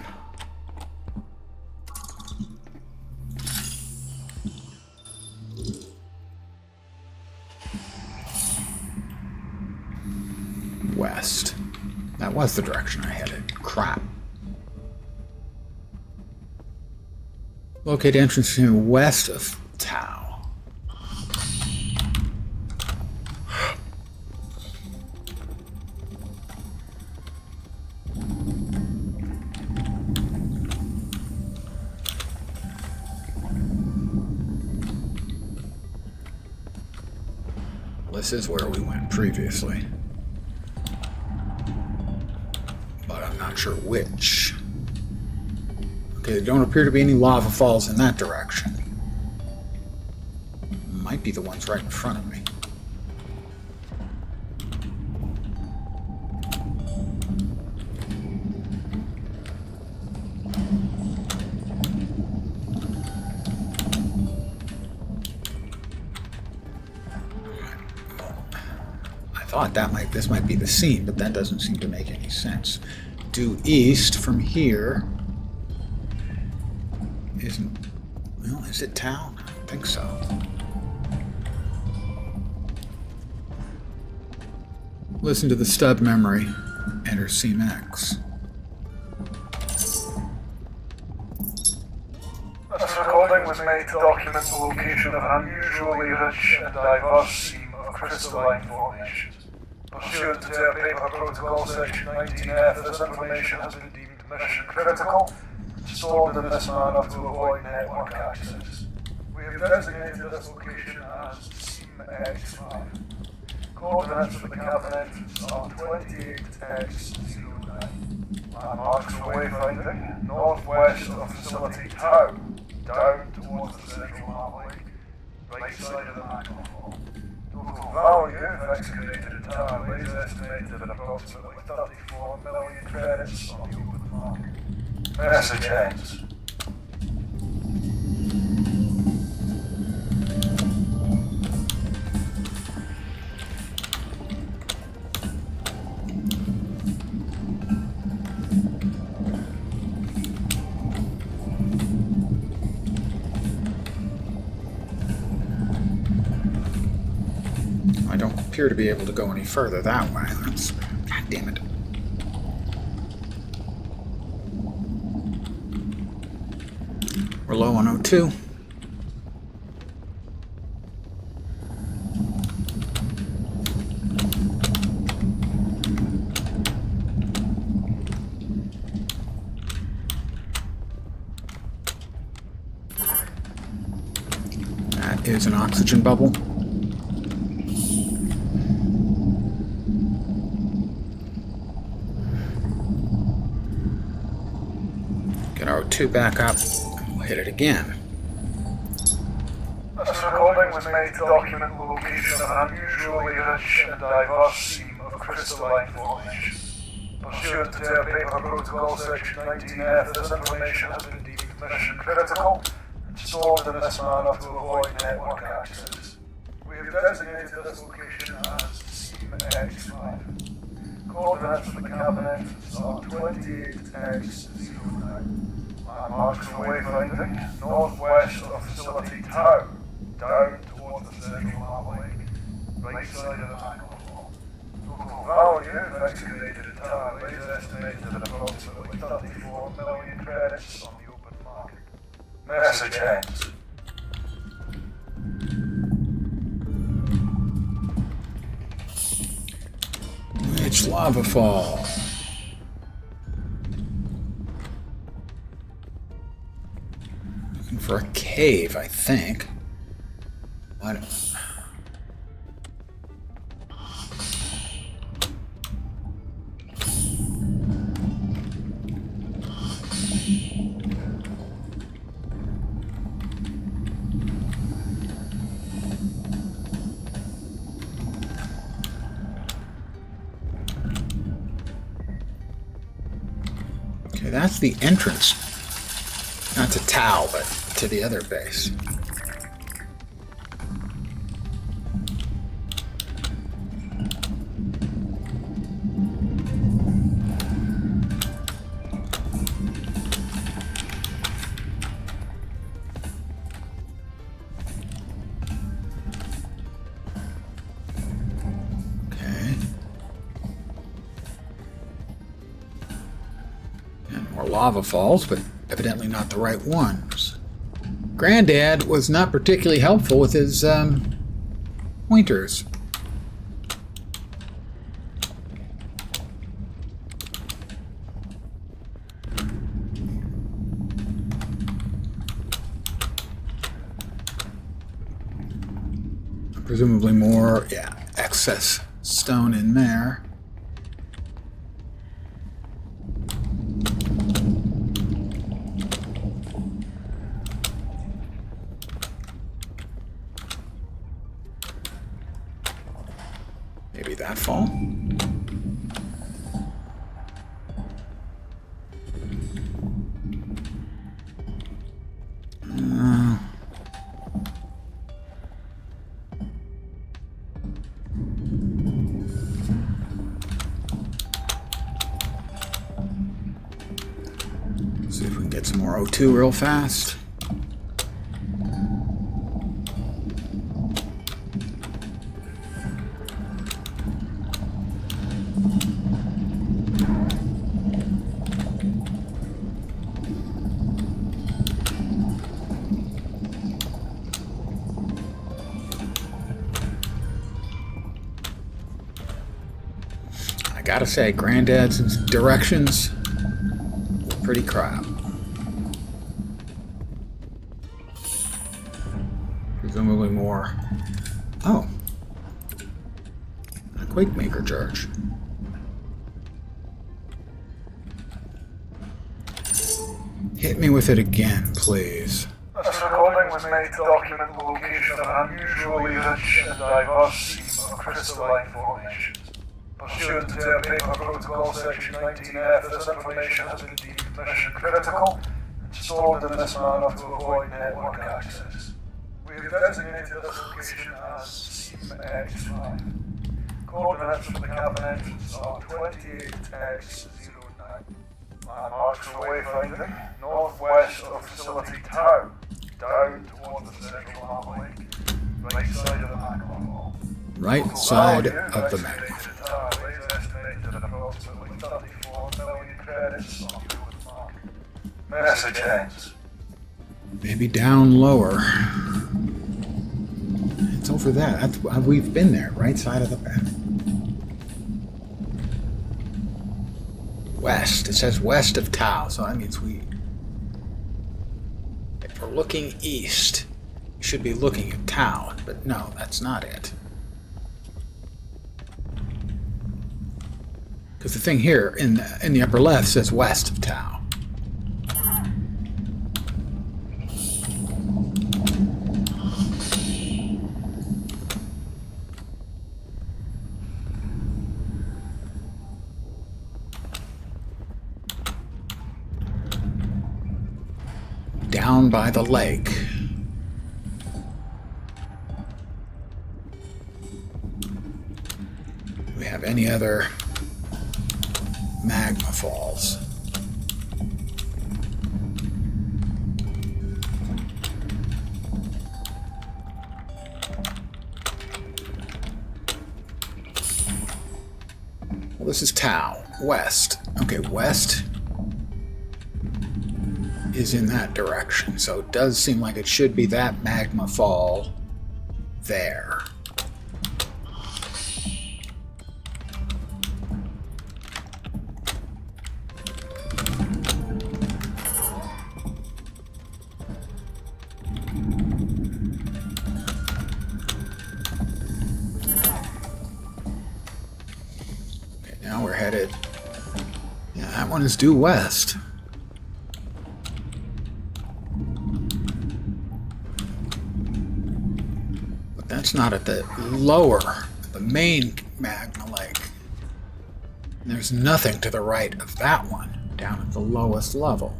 Speaker 1: West. That was the direction I headed. Crap. Locate entrance to west of Tau. This is where we went previously. But I'm not sure which. Okay, there don't appear to be any lava falls in that direction. Might be the ones right in front of me. I thought this might be the scene, but that doesn't seem to make any sense. Due east from here isn't... Well, is it Tau? I don't think so. Listen to the stub memory. Enter Scene X.
Speaker 5: This recording was made to document the location of an unusually rich and diverse seam of crystalline formations. Pursuant to Paper Protocol Section 19F, this information has been deemed mission critical and stored in this manner to avoid network access. We have designated this location as Seam X5. Coordinates for the cabin entrance are 28X09. Landmarks for wayfinding, northwest of Facility Tau, down towards the central map lake, right side of the magma fall. Total value of excavated entirely is estimated at approximately 34 million credits on the open market. Message ends.
Speaker 1: I don't appear to be able to go any further that way. That's... God damn it. We're low on O2. That is an oxygen bubble. Get our O2 back up, and we'll hit it again.
Speaker 5: This recording was made to document the location of an unusually rich and diverse seam of crystalline formations. Pursuant to Paper Protocol Section 19F, this information has been deemed mission critical and stored in this manner to avoid network access. We have designated this location as Seam X5. Coordinates for the cabin entrance are 28X09. Landmarks for wayfinding, northwest of facility Tau, down towards the central map lake, right side of the magma wall. Total value of excavated entirely is estimated at approximately 34 million credits on the open market. Message ends.
Speaker 1: Which lava fall? Looking for a cave, I think. I don't. Okay, that's the entrance. Not to Tau, but to the other base. Lava falls, but evidently not the right ones. Granddad was not particularly helpful with his pointers. Presumably more, excess stone in there. Maybe that fall? See if we can get some more O2 real fast. I gotta say, Granddad's directions were pretty crap. Presumably more. Oh. A Quake Maker charge. Hit me with it again, please.
Speaker 5: This recording was made to document the location of an unusually rich and diverse seam of crystalline formations. Pursuant to Paper Protocol Section 19F, this information has been deemed mission critical and stored in this manner to avoid network access. We have designated this location as Seam X5. Coordinates for the cabin entrance are 28X09. Landmarks for wayfinding, northwest of facility Tau, down towards the central map lake, right side of the magma wall.
Speaker 1: Right side of the magma.
Speaker 5: Message ends.
Speaker 1: Maybe down lower. It's over there. We've been there. Right side of the map. West. It says west of Tau, so that means if we're looking east, we should be looking at Tau, but no, that's not it. Because the thing here in the upper left says west of Tau. Down by the lake. Do we have any other magma falls. Well, this is Tau, west. Okay, west is in that direction, so it does seem like it should be that magma fall there. Okay, now we're headed. Yeah, that one is due west. That's not at the lower, the main magma lake. There's nothing to the right of that one, down at the lowest level.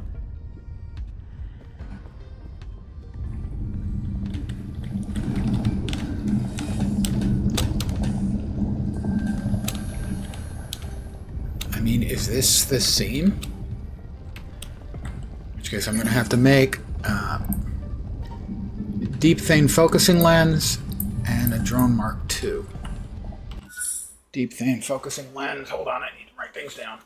Speaker 1: I mean, is this the seam? In which case I'm going to have to make deep thane focusing lens and a drone Mark II. Deep thane focusing lens. Hold on, I need to write things down.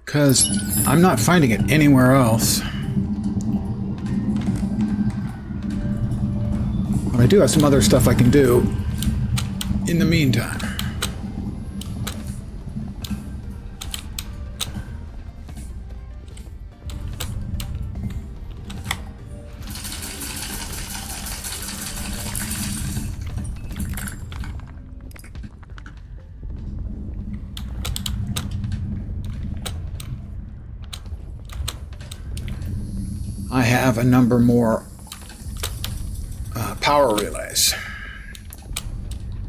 Speaker 1: Because I'm not finding it anywhere else. But I do have some other stuff I can do in the meantime. I have a number more power relays.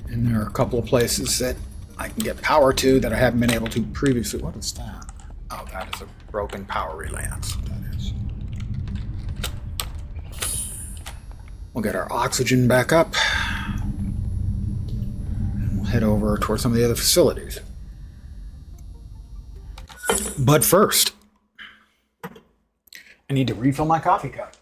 Speaker 1: And there are a couple of places that I can get power to that I haven't been able to previously. What is that? Oh, that is a broken power relay. That's what that is. We'll get our oxygen back up. And we'll head over towards some of the other facilities. But first, I need to refill my coffee cup.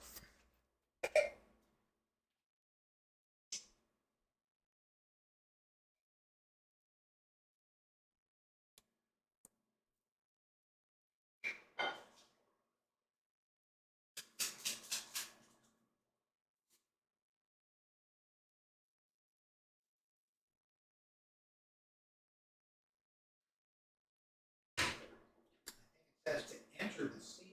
Speaker 1: It says to enter the steam.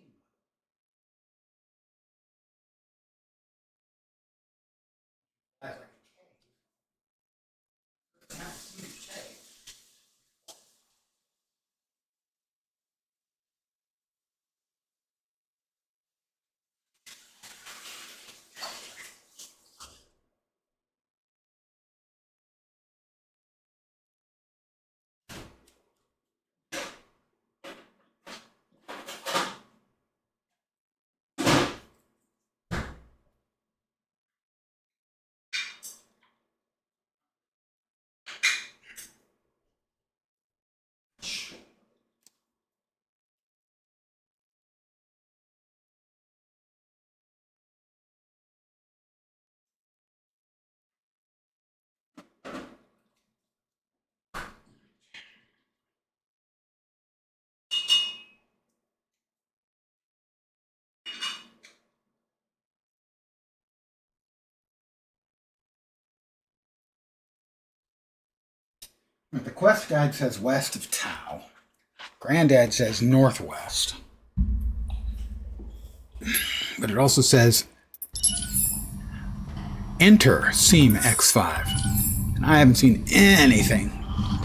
Speaker 1: The quest guide says west of Tau. Granddad says northwest. But it also says enter seam X5. And I haven't seen anything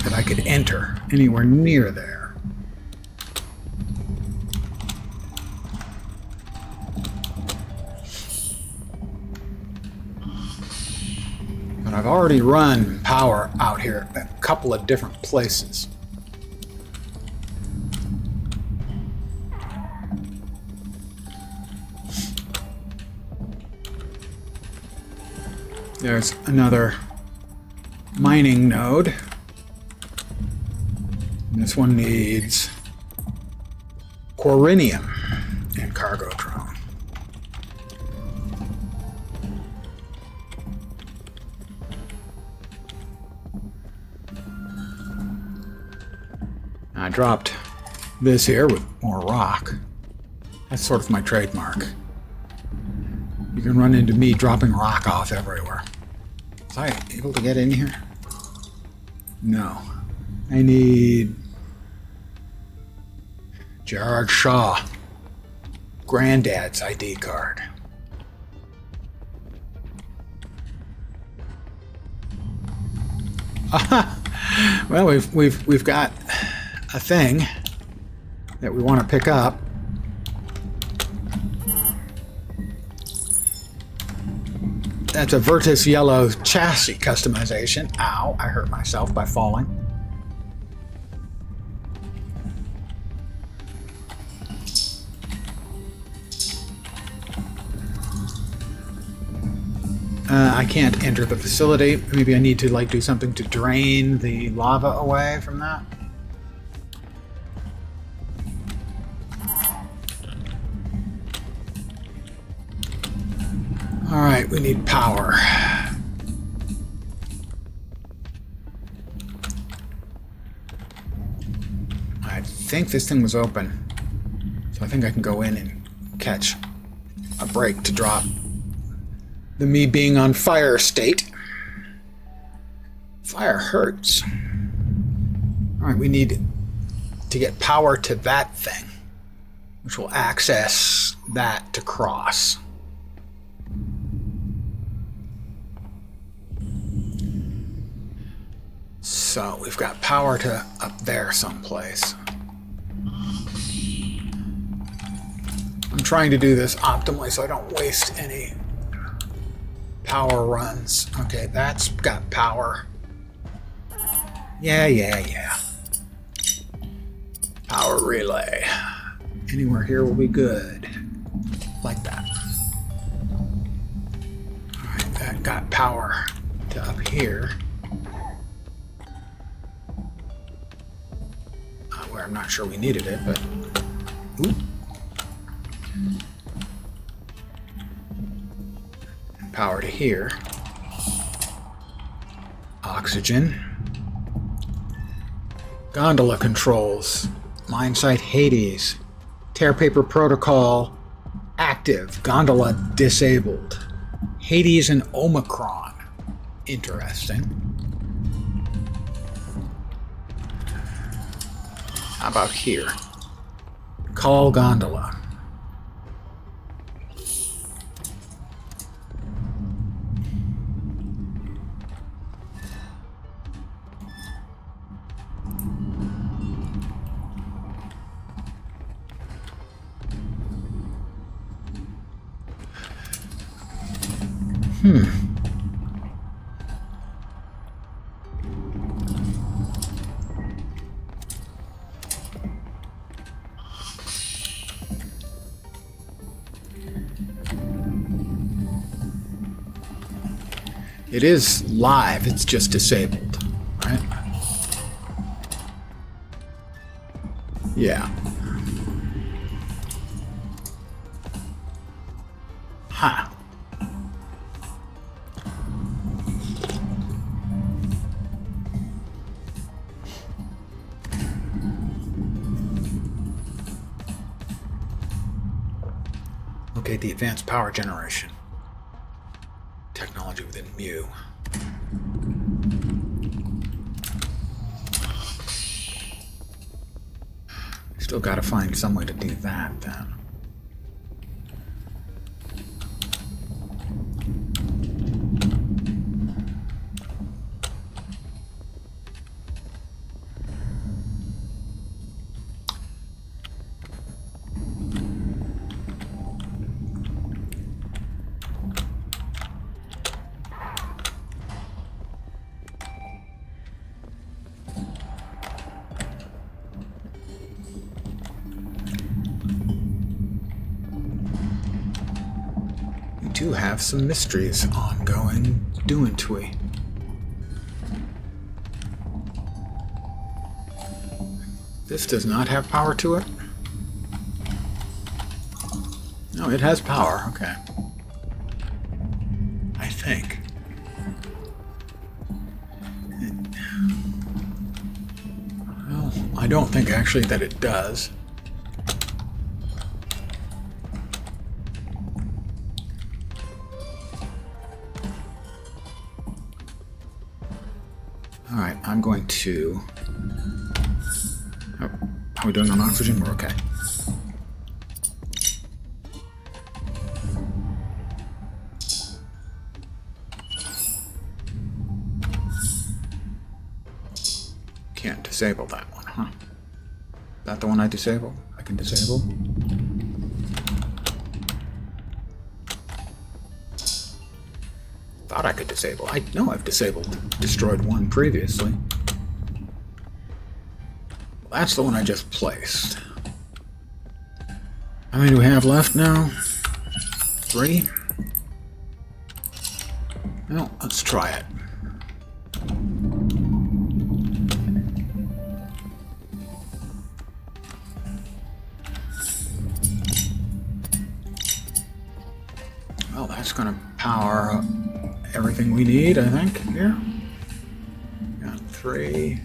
Speaker 1: that I could enter anywhere near there. But I've already run power out here at a couple of different places. There's another mining node. This one needs corinium and cargo drone. I dropped this here with more rock. That's sort of my trademark. You can run into me dropping rock off everywhere. Was I able to get in here? No. I need Gerard Shaw, Granddad's ID card. Well, we've got a thing that we want to pick up. That's a Virtus Yellow chassis customization. Ow, I hurt myself by falling. I can't enter the facility. Maybe I need to do something to drain the lava away from that. All right, we need power. I think this thing was open, so I think I can go in and catch a break to drop the me being on fire state. Fire hurts. All right, we need to get power to that thing, which will access that to cross. So we've got power to up there someplace. I'm trying to do this optimally so I don't waste any power runs. Okay, that's got power. Yeah. Power relay. Anywhere here will be good. Like that. Alright, that got power to up here. Where I'm not sure we needed it, but... Ooh. Power to here. Oxygen. Gondola controls. Mine site Hades. Tear paper protocol active. Gondola disabled. Hades and Omicron. Interesting. How about here? Call gondola. It is live, it's just disabled, right? Yeah. Huh. Okay, the advanced power generation. Technology within Mu. Still gotta find some way to do that then. We do have some mysteries ongoing, doing we? This does not have power to it? No, it has power, okay. I think. Well, I don't think actually that it does. Alright, I'm going to... Oh, how are we doing on oxygen? We're okay. Can't disable that one, huh? Is that the one I disable? I can disable? Thought I could disable. I know I've destroyed one previously. Well, that's the one I just placed. How many do we have left now? 3? Well, let's try it. Well, that's going to power up everything we need, I think, here. Got 3.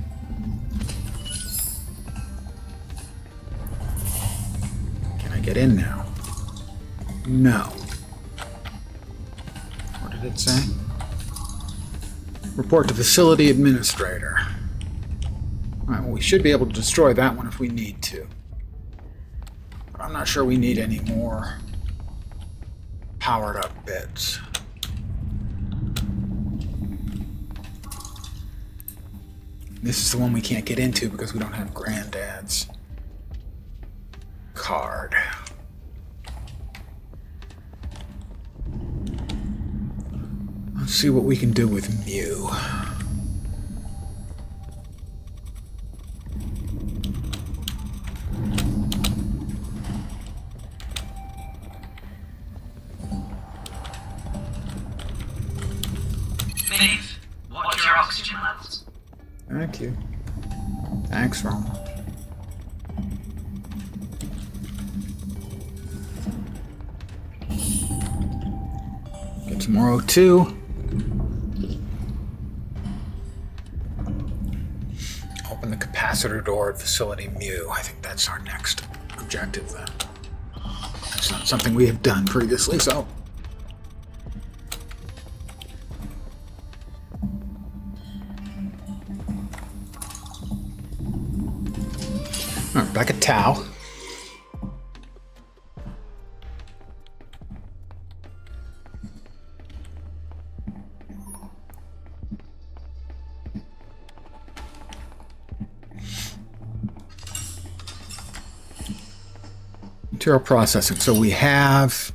Speaker 1: Can I get in now? No. What did it say? Report to facility administrator. Alright, well, we should be able to destroy that one if we need to. But I'm not sure we need any more powered up bits. This is the one we can't get into because we don't have Granddad's card. Let's see what we can do with Mew.
Speaker 3: Maeve, what's your oxygen levels?
Speaker 1: Thank you. Thanks, Ron. Get some more O2. Open the capacitor door at facility Mew. I think that's our next objective then. That's not something we have done previously, so... Alright, back at Tau. Material processing. So we have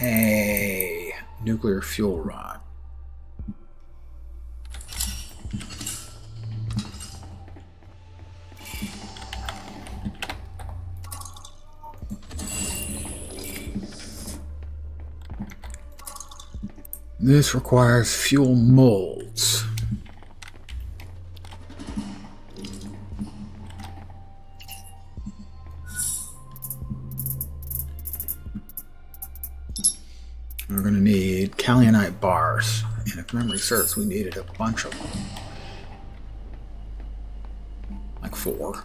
Speaker 1: a nuclear fuel rod. This requires fuel molds. We're going to need kaolite bars, and if memory serves, we needed a bunch of them. Like 4.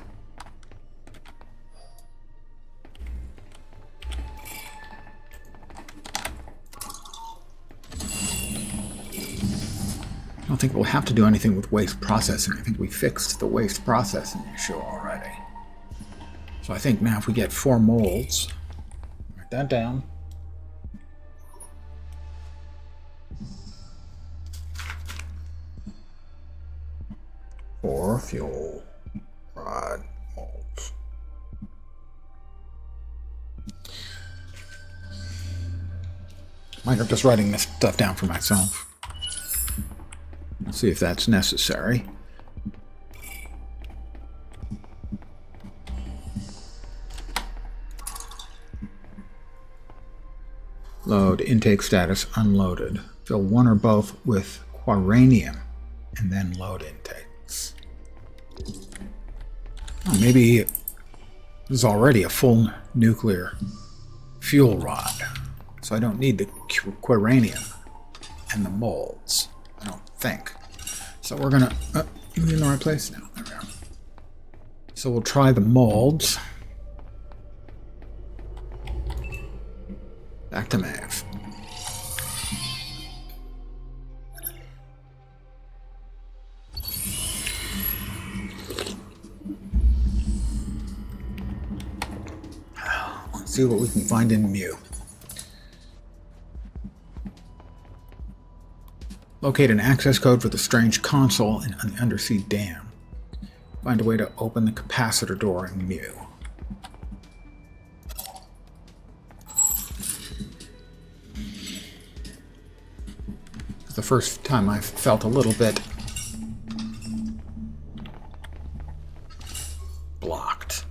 Speaker 1: I don't think we'll have to do anything with waste processing. I think we fixed the waste processing issue already. So I think now if we get 4 molds, write that down. Or fuel rod molds. Might end up just writing this stuff down for myself. Let's see if that's necessary. Load. Intake status unloaded. Fill one or both with quaranium and then load intakes. Oh, maybe there's already a full nuclear fuel rod, so I don't need the quaranium and the molds, I don't think. So we're gonna... am I in the right place? No, there we go. So we'll try the molds. Back to Maeve. Let's see what we can find in Mew. Locate an access code for the strange console in an undersea dam. Find a way to open the capacitor door in Mew. It's the first time I've felt a little bit blocked.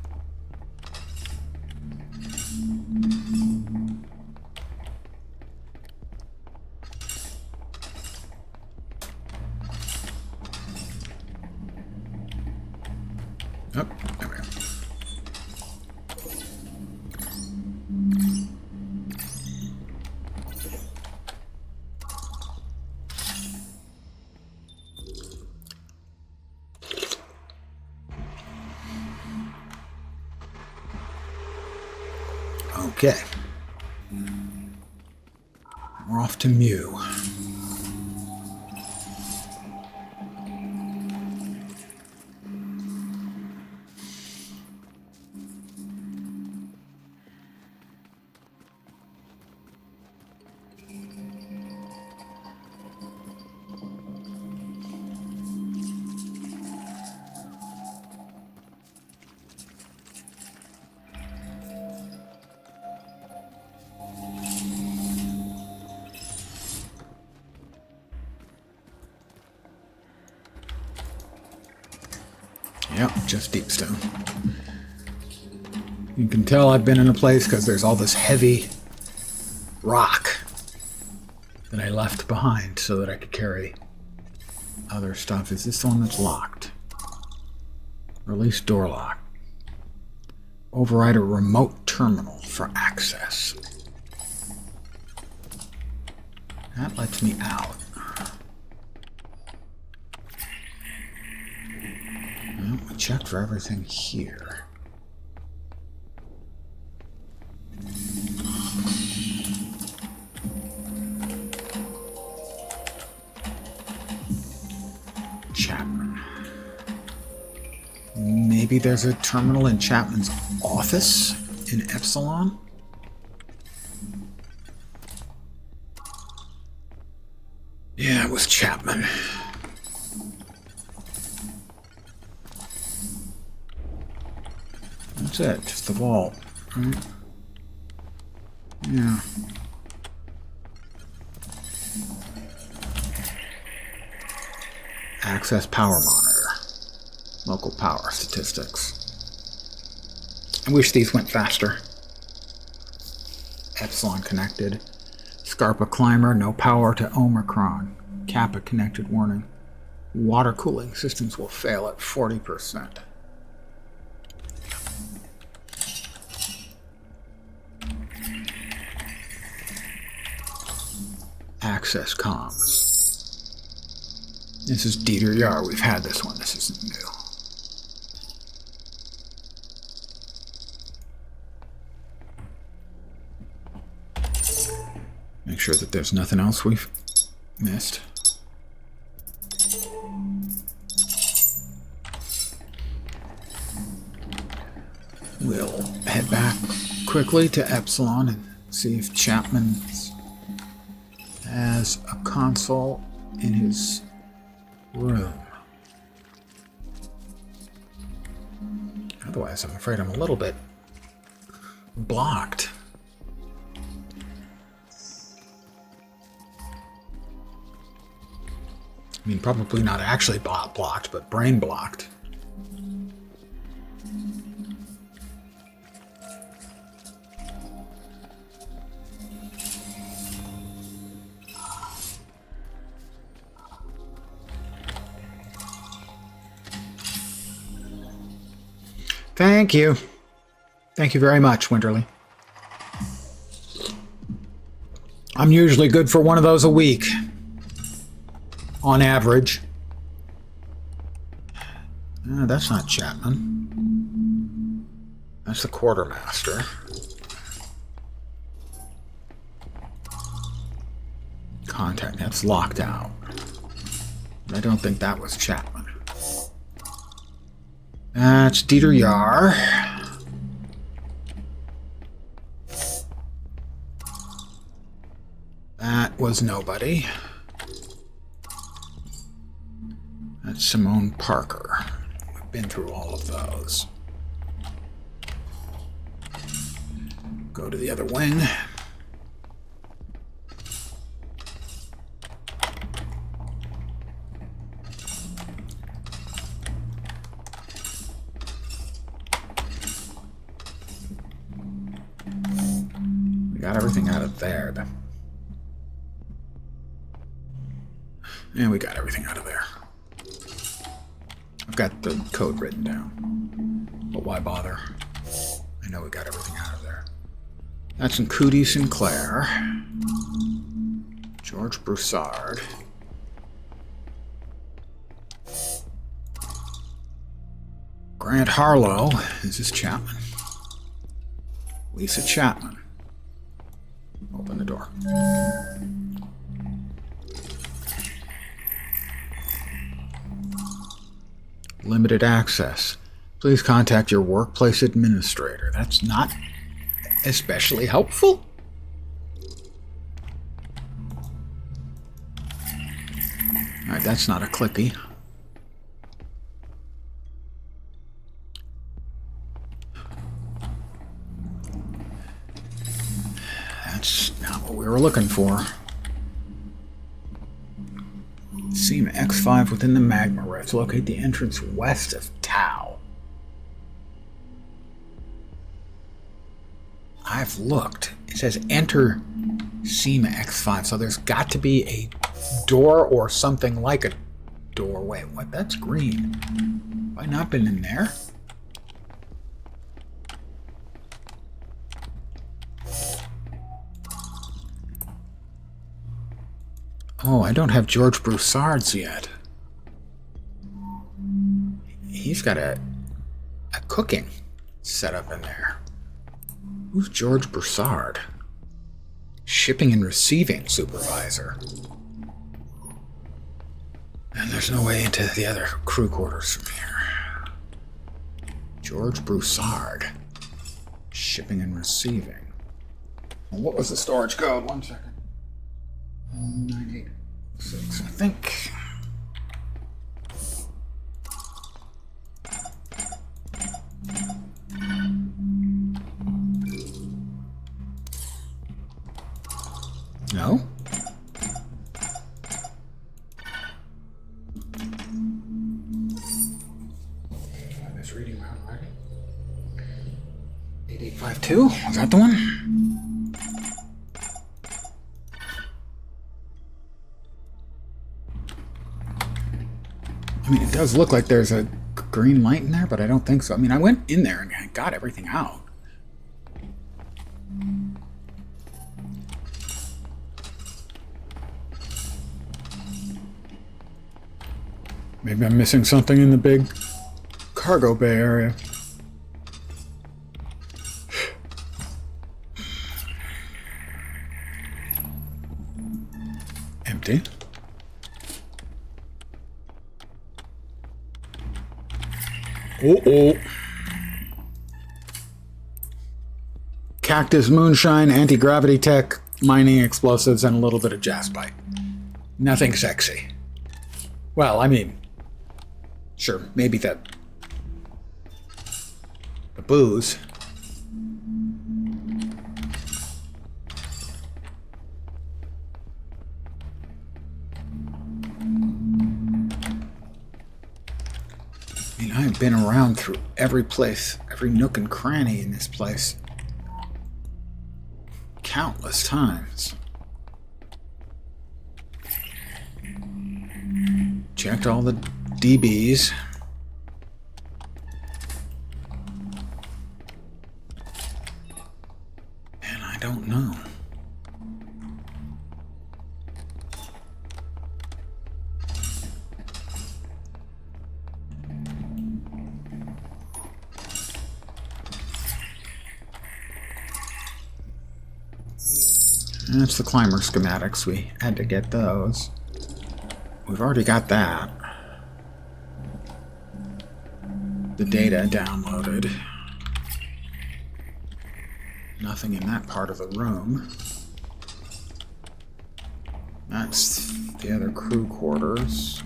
Speaker 1: Oh, there we go. Okay. We're off to Mew. Yep, just deepstone. You can tell I've been in a place because there's all this heavy rock that I left behind so that I could carry other stuff. Is this the one that's locked? Release door lock. Override a remote terminal for access. That lets me out. Well, we checked for everything here. Chapman. Maybe there's a terminal in Chapman's office in Epsilon? Yeah, it was Chapman. That's it, just the vault, right? Yeah. Access power monitor. Local power statistics. I wish these went faster. Epsilon connected. Scarpa climber, no power to Omicron. Kappa connected warning. Water cooling systems will fail at 40%. Access comms. This is Dieter Yar. We've had this one. This isn't new. Make sure that there's nothing else we've missed. We'll head back quickly to Epsilon and see if Chapman has a console in his room. Otherwise, I'm afraid I'm a little bit blocked. I mean, probably not actually blocked, but brain blocked. Thank you. Thank you very much, Winterly. I'm usually good for one of those a week. On average. That's not Chapman. That's the quartermaster. Contact, that's locked out. I don't think that was Chapman. That's Dieter Yar. That was nobody. That's Simone Parker. We've been through all of those. Go to the other wing. We got everything out of there. And we got everything out of there. I've got the code written down. But why bother? I know we got everything out of there. That's Nkudi Sinclair. George Broussard. Grant Harlow. Is this Chapman? Lisa Chapman. Open the door. Limited access. Please contact your workplace administrator. That's not especially helpful. Alright, that's not a clicky. That's not what we were looking for. Seam X5 within the magma rifts. Locate the entrance west of Tau. I've looked. It says enter Seam X5, so there's got to be a door or something like a door. Wait, what? That's green. Have I not been in there? Oh, I don't have George Broussard's yet. He's got a cooking set up in there. Who's George Broussard? Shipping and receiving supervisor. And there's no way into the other crew quarters from here. George Broussard. Shipping and receiving. Well, what was the storage code? 1 second. 986, I think. No? I was reading my handwriting. 8852, is that the one? I mean, it does look like there's a green light in there, but I don't think so. I mean, I went in there and I got everything out. Maybe I'm missing something in the big cargo bay area. Empty. Uh-oh. Cactus, moonshine, anti-gravity tech, mining explosives, and a little bit of jaspite. Nothing sexy. Well, I mean, sure, maybe the booze. I mean, I've been around through every place, every nook and cranny in this place. Countless times. Checked all the DBs. That's the climber schematics. We had to get those. We've already got that. The data downloaded. Nothing in that part of the room. That's the other crew quarters.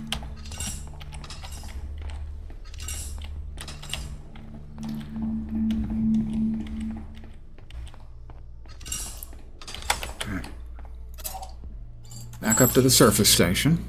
Speaker 1: Okay. Back up to the surface station.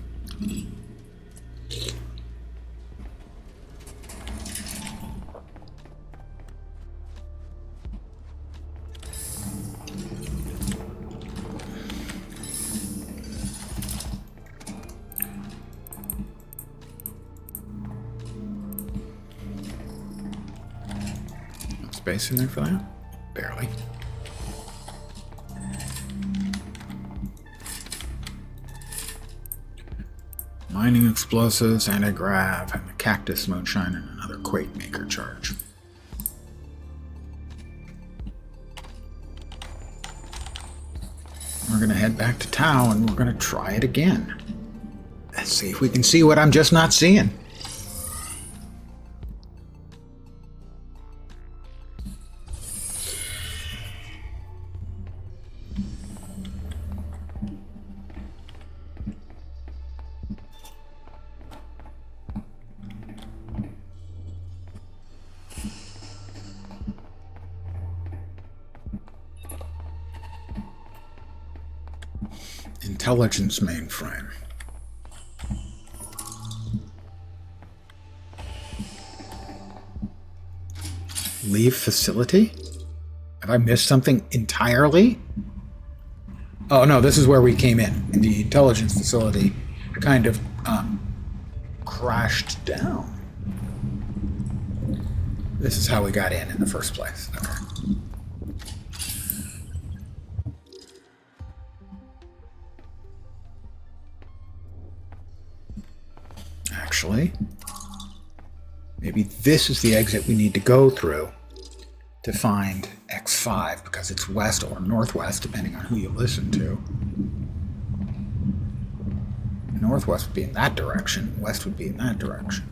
Speaker 1: Space in there for that? Barely. Mining explosives, anti-grav, and the cactus moonshine, and another quake maker charge. We're gonna head back to Tau and we're gonna try it again. Let's see if we can see what I'm just not seeing. Intelligence mainframe. Leave facility? Have I missed something entirely? Oh no, this is where we came in. The intelligence facility kind of crashed down. This is how we got in the first place. Okay. Actually, maybe this is the exit we need to go through to find X5, because it's west or northwest, depending on who you listen to. Northwest would be in that direction, west would be in that direction.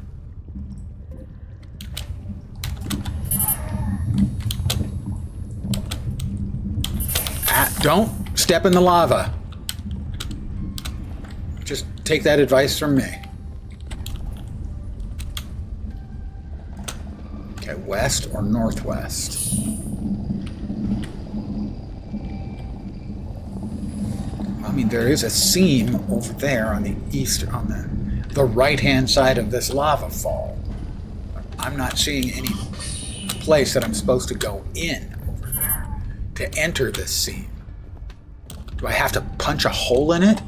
Speaker 1: Don't step in the lava. Just take that advice from me. Okay, west or northwest? I mean, there is a seam over there on the east, on the right-hand side of this lava fall. I'm not seeing any place that I'm supposed to go in over there to enter this seam. Do I have to punch a hole in it?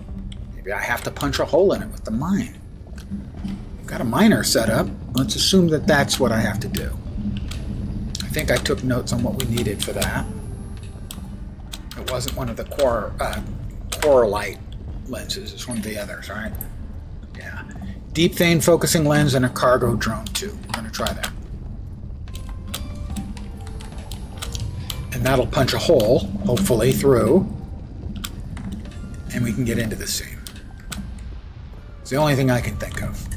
Speaker 1: Maybe I have to punch a hole in it with the mine. I've got a miner set up. Let's assume that that's what I have to do. I think I took notes on what we needed for that. It wasn't one of the Coralite lenses. It's one of the others, right? Yeah. Deep vein focusing lens and a cargo drone too. We're going to try that. And that'll punch a hole, hopefully, through. And we can get into the seam. It's the only thing I can think of.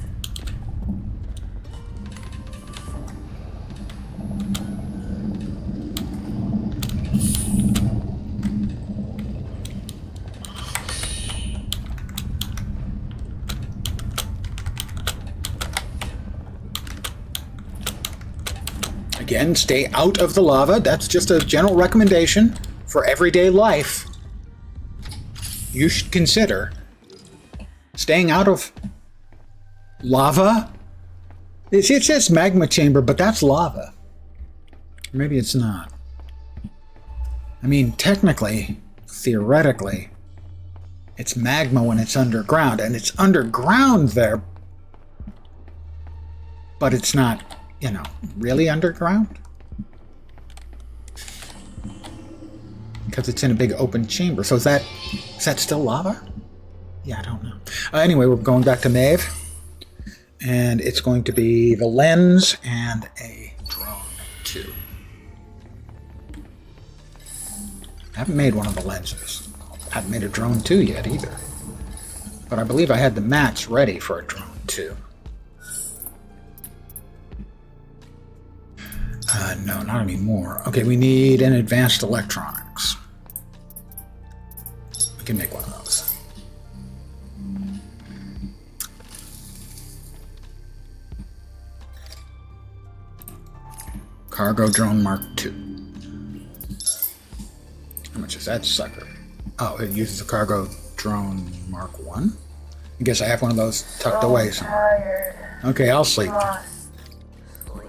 Speaker 1: Again, stay out of the lava. That's just a general recommendation for everyday life. You should consider staying out of lava. It's just magma chamber, but that's lava. Maybe it's not. I mean, technically, theoretically, it's magma when it's underground, and it's underground there, but it's not, you know, really underground. Because it's in a big open chamber. So is that still lava? Yeah, I don't know. Anyway, we're going back to Maeve. And it's going to be the lens and a drone, too. I haven't made one of the lenses. Haven't made a drone 2 yet either. But I believe I had the mats ready for a drone 2. No, not anymore. Okay, we need an advanced electronics. We can make one of those. Cargo drone Mark II. How much is that sucker? Oh, it uses a cargo drone Mark I? I guess I have one of those tucked away somewhere.
Speaker 2: Tired.
Speaker 1: Okay, I'll sleep.
Speaker 2: Must sleep.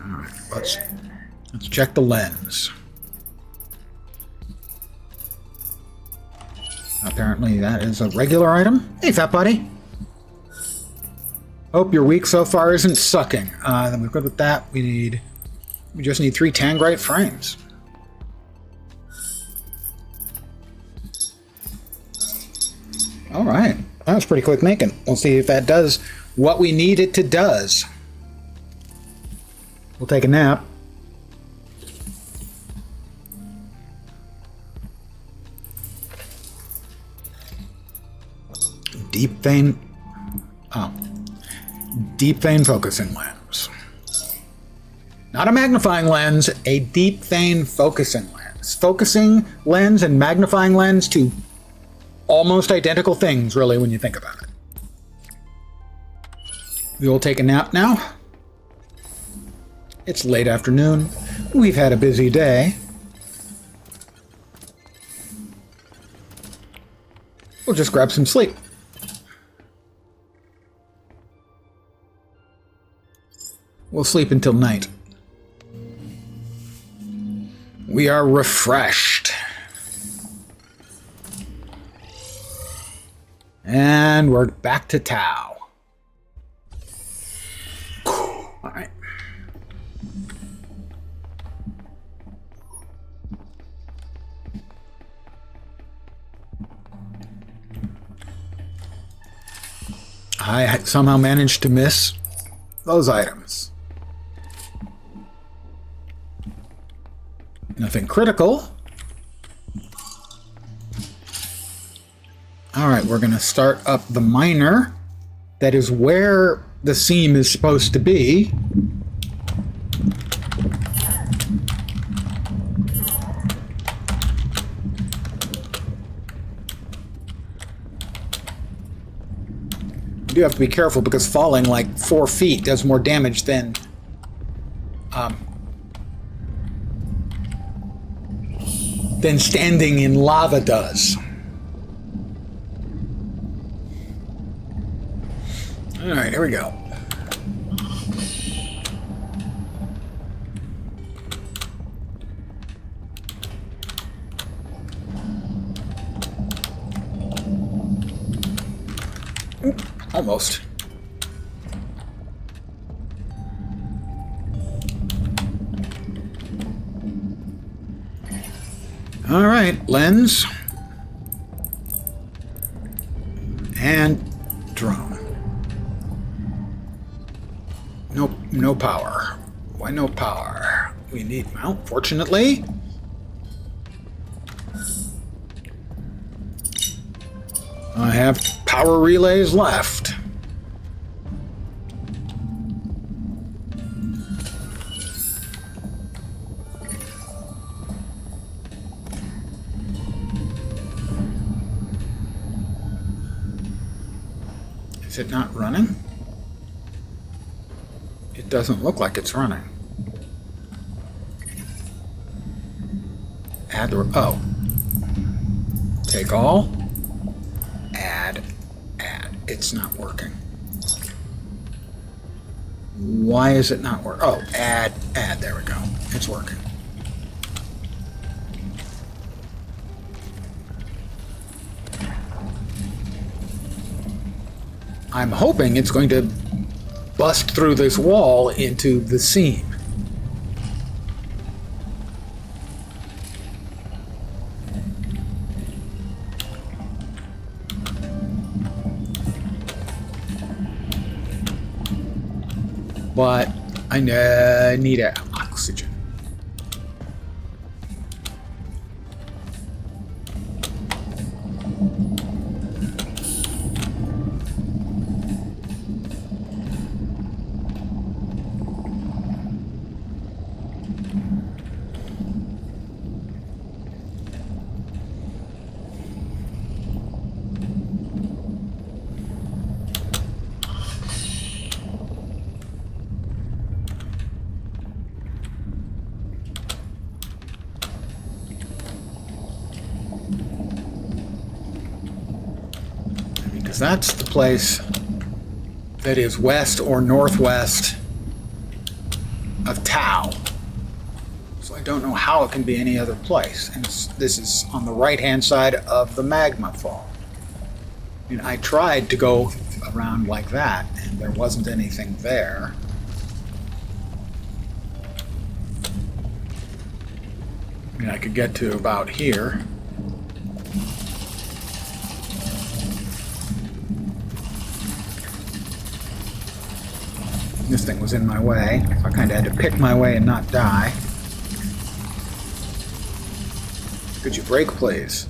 Speaker 1: Alright, let's check the lens. Apparently that is a regular item. Hey, fat buddy. Hope your week so far isn't sucking. Then we're good with that. We just need 3 Tangrite frames. Alright. That was pretty quick making. We'll see if that does what we need it to does. We'll take a nap. Deep vein focusing lens. Not a magnifying lens, a deep vein focusing lens. Focusing lens and magnifying lens, two almost identical things, really, when you think about it. We will take a nap now. It's late afternoon. We've had a busy day. We'll just grab some sleep. We'll sleep until night. We are refreshed. And we're back to Tau. All right. I somehow managed to miss those items. Nothing critical. All right, we're going to start up the miner. That is where the seam is supposed to be. You do have to be careful because falling like 4 feet does more damage than standing in lava does. All right, here we go. Oop, almost. All right, lens and drone. No power. Why no power? We need mount, fortunately. I have power relays left. Is it not running? It doesn't look like it's running. Add the... Oh. Take all. Add. It's not working. Why is it not working? Oh, add. There we go. It's working. I'm hoping it's going to bust through this wall into the seam. But I need oxygen. Because that's the place that is west or northwest of Tau. So I don't know how it can be any other place. And this is on the right-hand side of the magma fall. I mean, I tried to go around like that, and there wasn't anything there. I mean, I could get to about here. This thing was in my way, so I kind of had to pick my way and not die. Could you brake, please?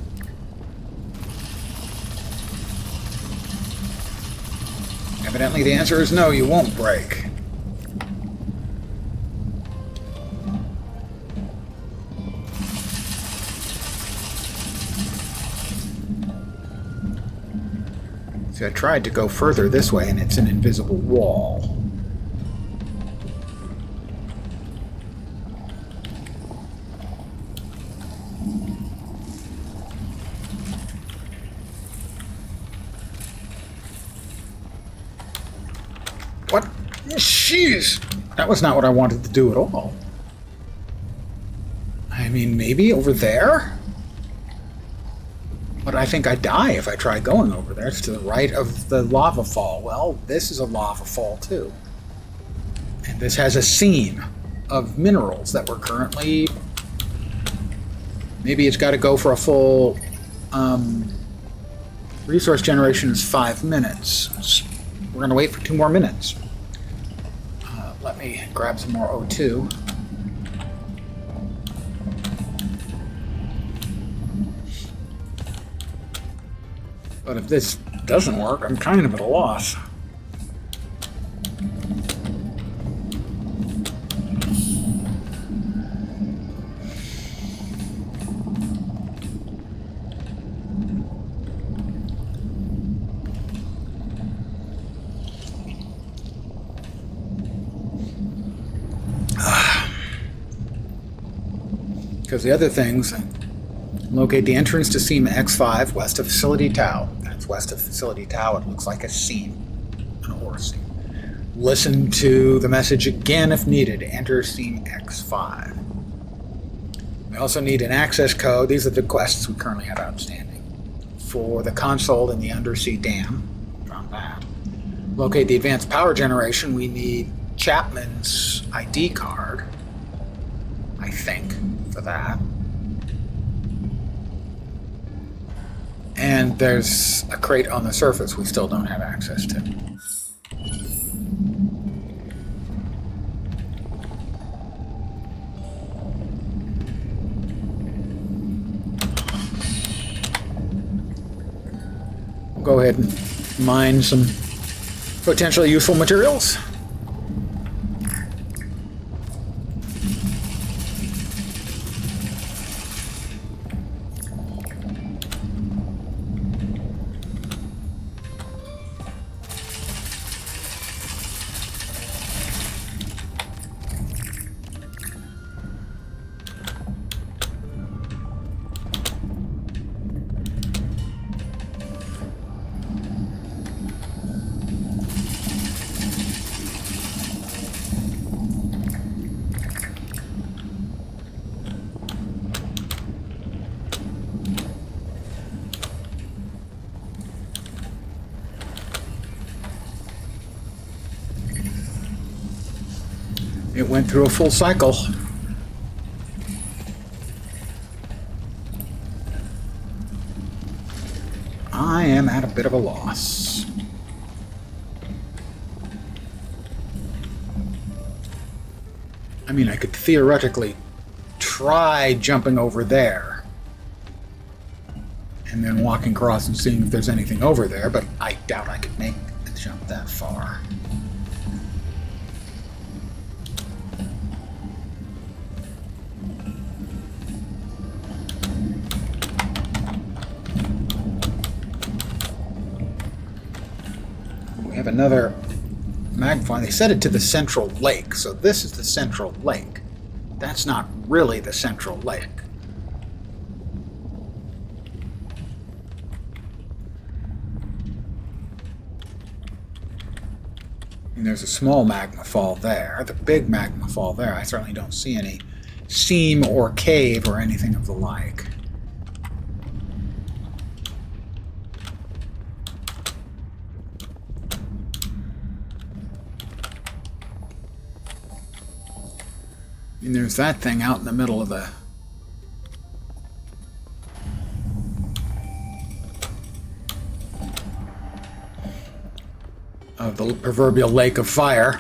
Speaker 1: Evidently the answer is no, you won't brake. See, I tried to go further this way and it's an invisible wall. What? Jeez! That was not what I wanted to do at all. I mean, maybe over there? But I think I'd die if I tried going over there. It's to the right of the lava fall. Well, this is a lava fall too. And this has a seam of minerals that we're currently... Maybe it's got to go for a full... Resource generation is 5 minutes. We're going to wait for 2 more minutes. Let me grab some more O2. But if this doesn't work, I'm kind of at a loss. Because the other things, locate the entrance to seam X5 west of Facility Tau. That's west of Facility Tau. It looks like a seam, an ore seam. Listen to the message again if needed. Enter seam X5. We also need an access code. These are the quests we currently have outstanding. For the console in the undersea dam. Found that. Locate the advanced power generation. We need Chapman's ID card, I think, for that. And there's a crate on the surface we still don't have access to. We'll go ahead and mine some potentially useful materials. It went through a full cycle. I am at a bit of a loss. I mean, I could theoretically try jumping over there and then walking across and seeing if there's anything over there, but I doubt I could make the jump that far. We have another magma. They set it to the central lake, so this is the central lake. That's not really the central lake. And there's a small magma fall there. The big magma fall there. I certainly don't see any seam or cave or anything of the like. And there's that thing out in the middle of the proverbial lake of fire.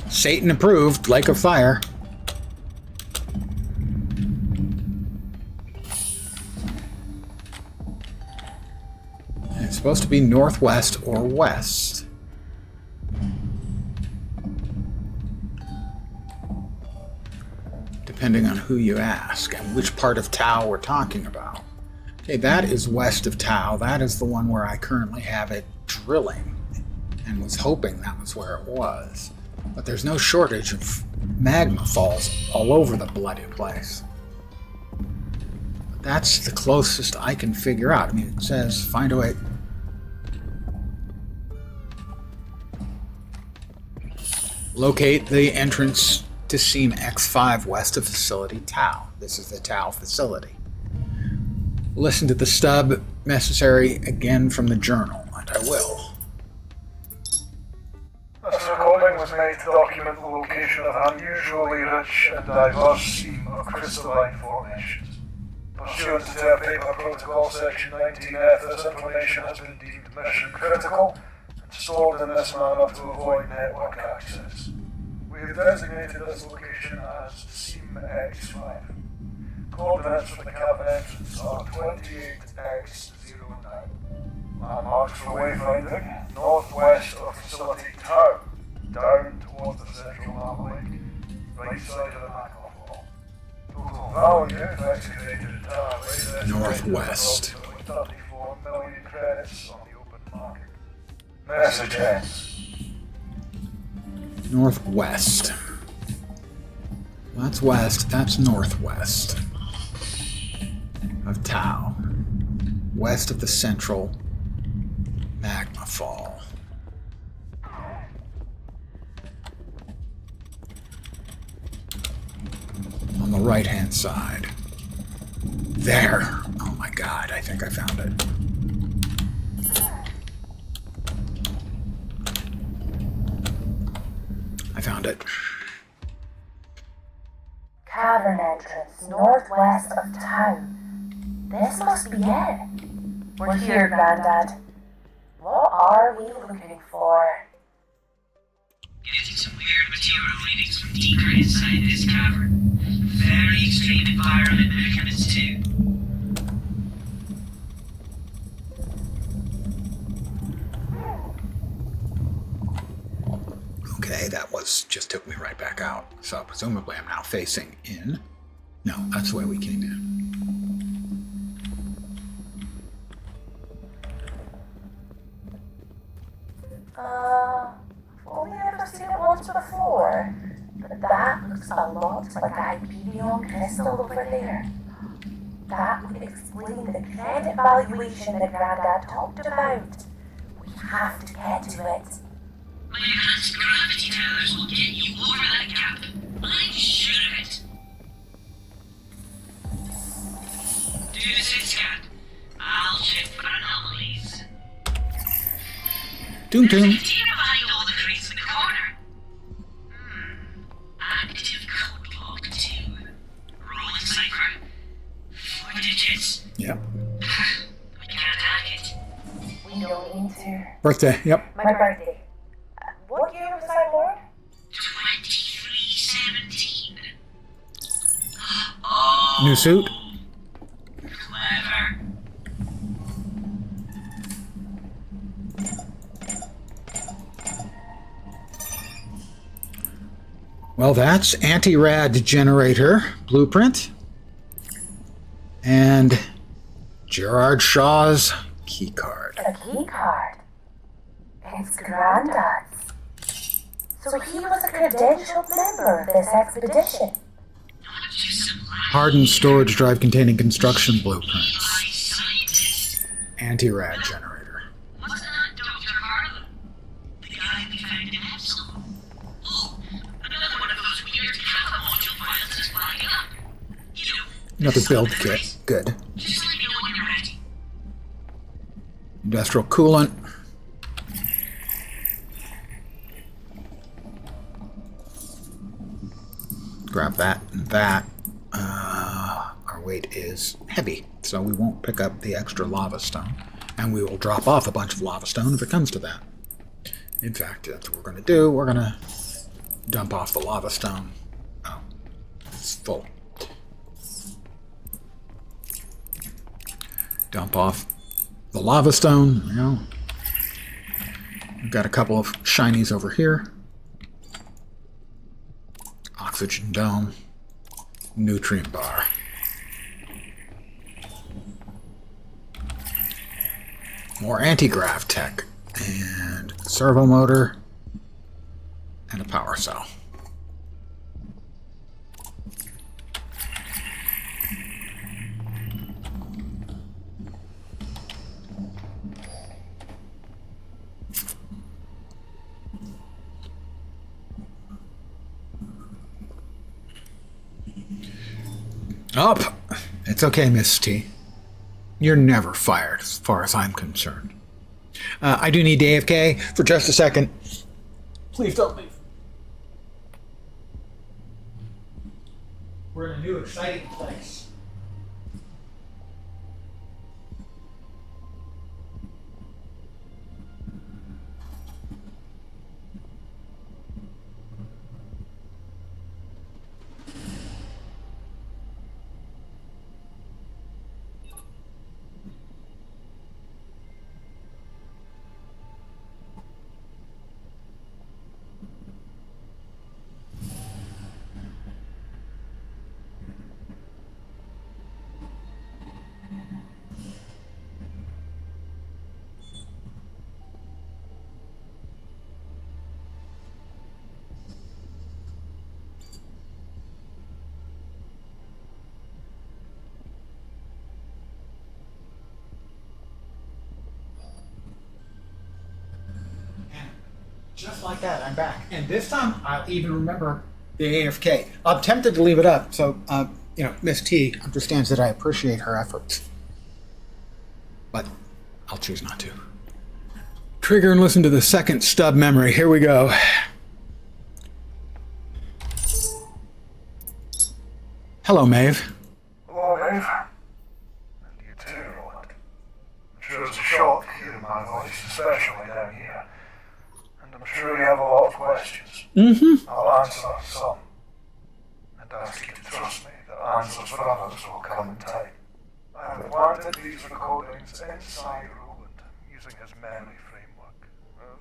Speaker 1: Satan approved lake of fire. And it's supposed to be northwest or west. Depending on who you ask and which part of Tau we're talking about. Okay, that is west of Tau. That is the one where I currently have it drilling and was hoping that was where it was. But there's no shortage of magma falls all over the bloody place. But that's the closest I can figure out. I mean, it says find a way. Locate the entrance to Seam X5 west of Facility Tau. This is the Tau facility. Listen to the stub necessary again from the journal, and I will.
Speaker 5: This recording was made to document the location of an unusually rich and diverse seam of crystalline formations. Pursuant to Terra Paper Protocol Section 19F, this information has been deemed mission critical and stored in this manner to avoid network access. We have designated this location as Seam X5. Coordinates for the cavern entrance are 28X09. Landmarks for wayfinding, northwest of Facility Tau, down towards the central lake, right side of the magma fall. Total value of excavated Tau
Speaker 1: Northwest.
Speaker 5: 34 million credits on the open market. Message ends.
Speaker 1: Northwest. That's west, that's northwest of Tau. West of the central magma fall. On the right-hand side. There. Oh my god, I think I found it. I found it.
Speaker 2: Cavern entrance northwest of town. This must be it. We're here, Grandad. What are we looking for?
Speaker 3: Getting some weird material readings from deeper inside this cavern. Very extreme environment measurements too.
Speaker 1: Okay, that just took me right back out. So presumably I'm now facing in. No, that's the way we came in.
Speaker 2: I've only ever seen it once before, but that looks a lot like a Hyperion crystal over there. That would explain the credit valuation that Grandad talked about. We have to get to it.
Speaker 3: My enhanced gravity towers will get you over that gap. I'm sure of it. Do the sit scan. I'll check for anomalies.
Speaker 1: Doom
Speaker 3: There's a
Speaker 1: doom.
Speaker 3: container behind all the crates in the corner. Active code block 2. Rolling cipher. 4 digits.
Speaker 1: Yep.
Speaker 3: We can't hack it.
Speaker 2: We don't need to.
Speaker 1: Birthday. Yep.
Speaker 2: My birthday. What year was I born?
Speaker 3: 2317. Oh.
Speaker 1: New suit.
Speaker 3: Clever.
Speaker 1: Well, that's anti-rad generator blueprint. And Gerard Shaw's key card.
Speaker 2: A key card. It's Grandad's. So he was a credentialed member of this expedition.
Speaker 3: Not just some
Speaker 1: Hardened storage drive containing construction
Speaker 3: live
Speaker 1: blueprints.
Speaker 3: scientist.
Speaker 1: Anti-rad generator.
Speaker 3: Wasn't that Dr. Harlow? The
Speaker 1: Another build kit. Good.
Speaker 3: Just let me know when you're ready.
Speaker 1: Industrial coolant. Grab that and that. Our weight is heavy, so we won't pick up the extra lava stone. And we will drop off a bunch of lava stone if it comes to that. In fact, that's what we're going to do. We're going to dump off the lava stone. Oh, it's full. Dump off the lava stone. You know, we've got a couple of shinies over here. Oxygen dome. Nutrient bar. More anti-grav tech. And servo motor. And a power cell. Up. It's okay, Miss T. You're never fired, as far as I'm concerned. I do need to AFK for just a second. Please don't leave. We're in a new, exciting place. Just like that, I'm back. And this time, I'll even remember the AFK. I'm tempted to leave it up, so, Miss T understands that I appreciate her efforts. But I'll choose not to. Trigger and listen to the second stub memory. Here we go. Hello, Maeve.
Speaker 5: Hello, Maeve. And you too, Roland. I'm sure it's a shock hearing my voice, especially down here. And I'm sure you have a lot of questions. I'll answer some. And ask you to trust me that answers for others will come in time. I have planted these recordings inside Roland using his memory framework.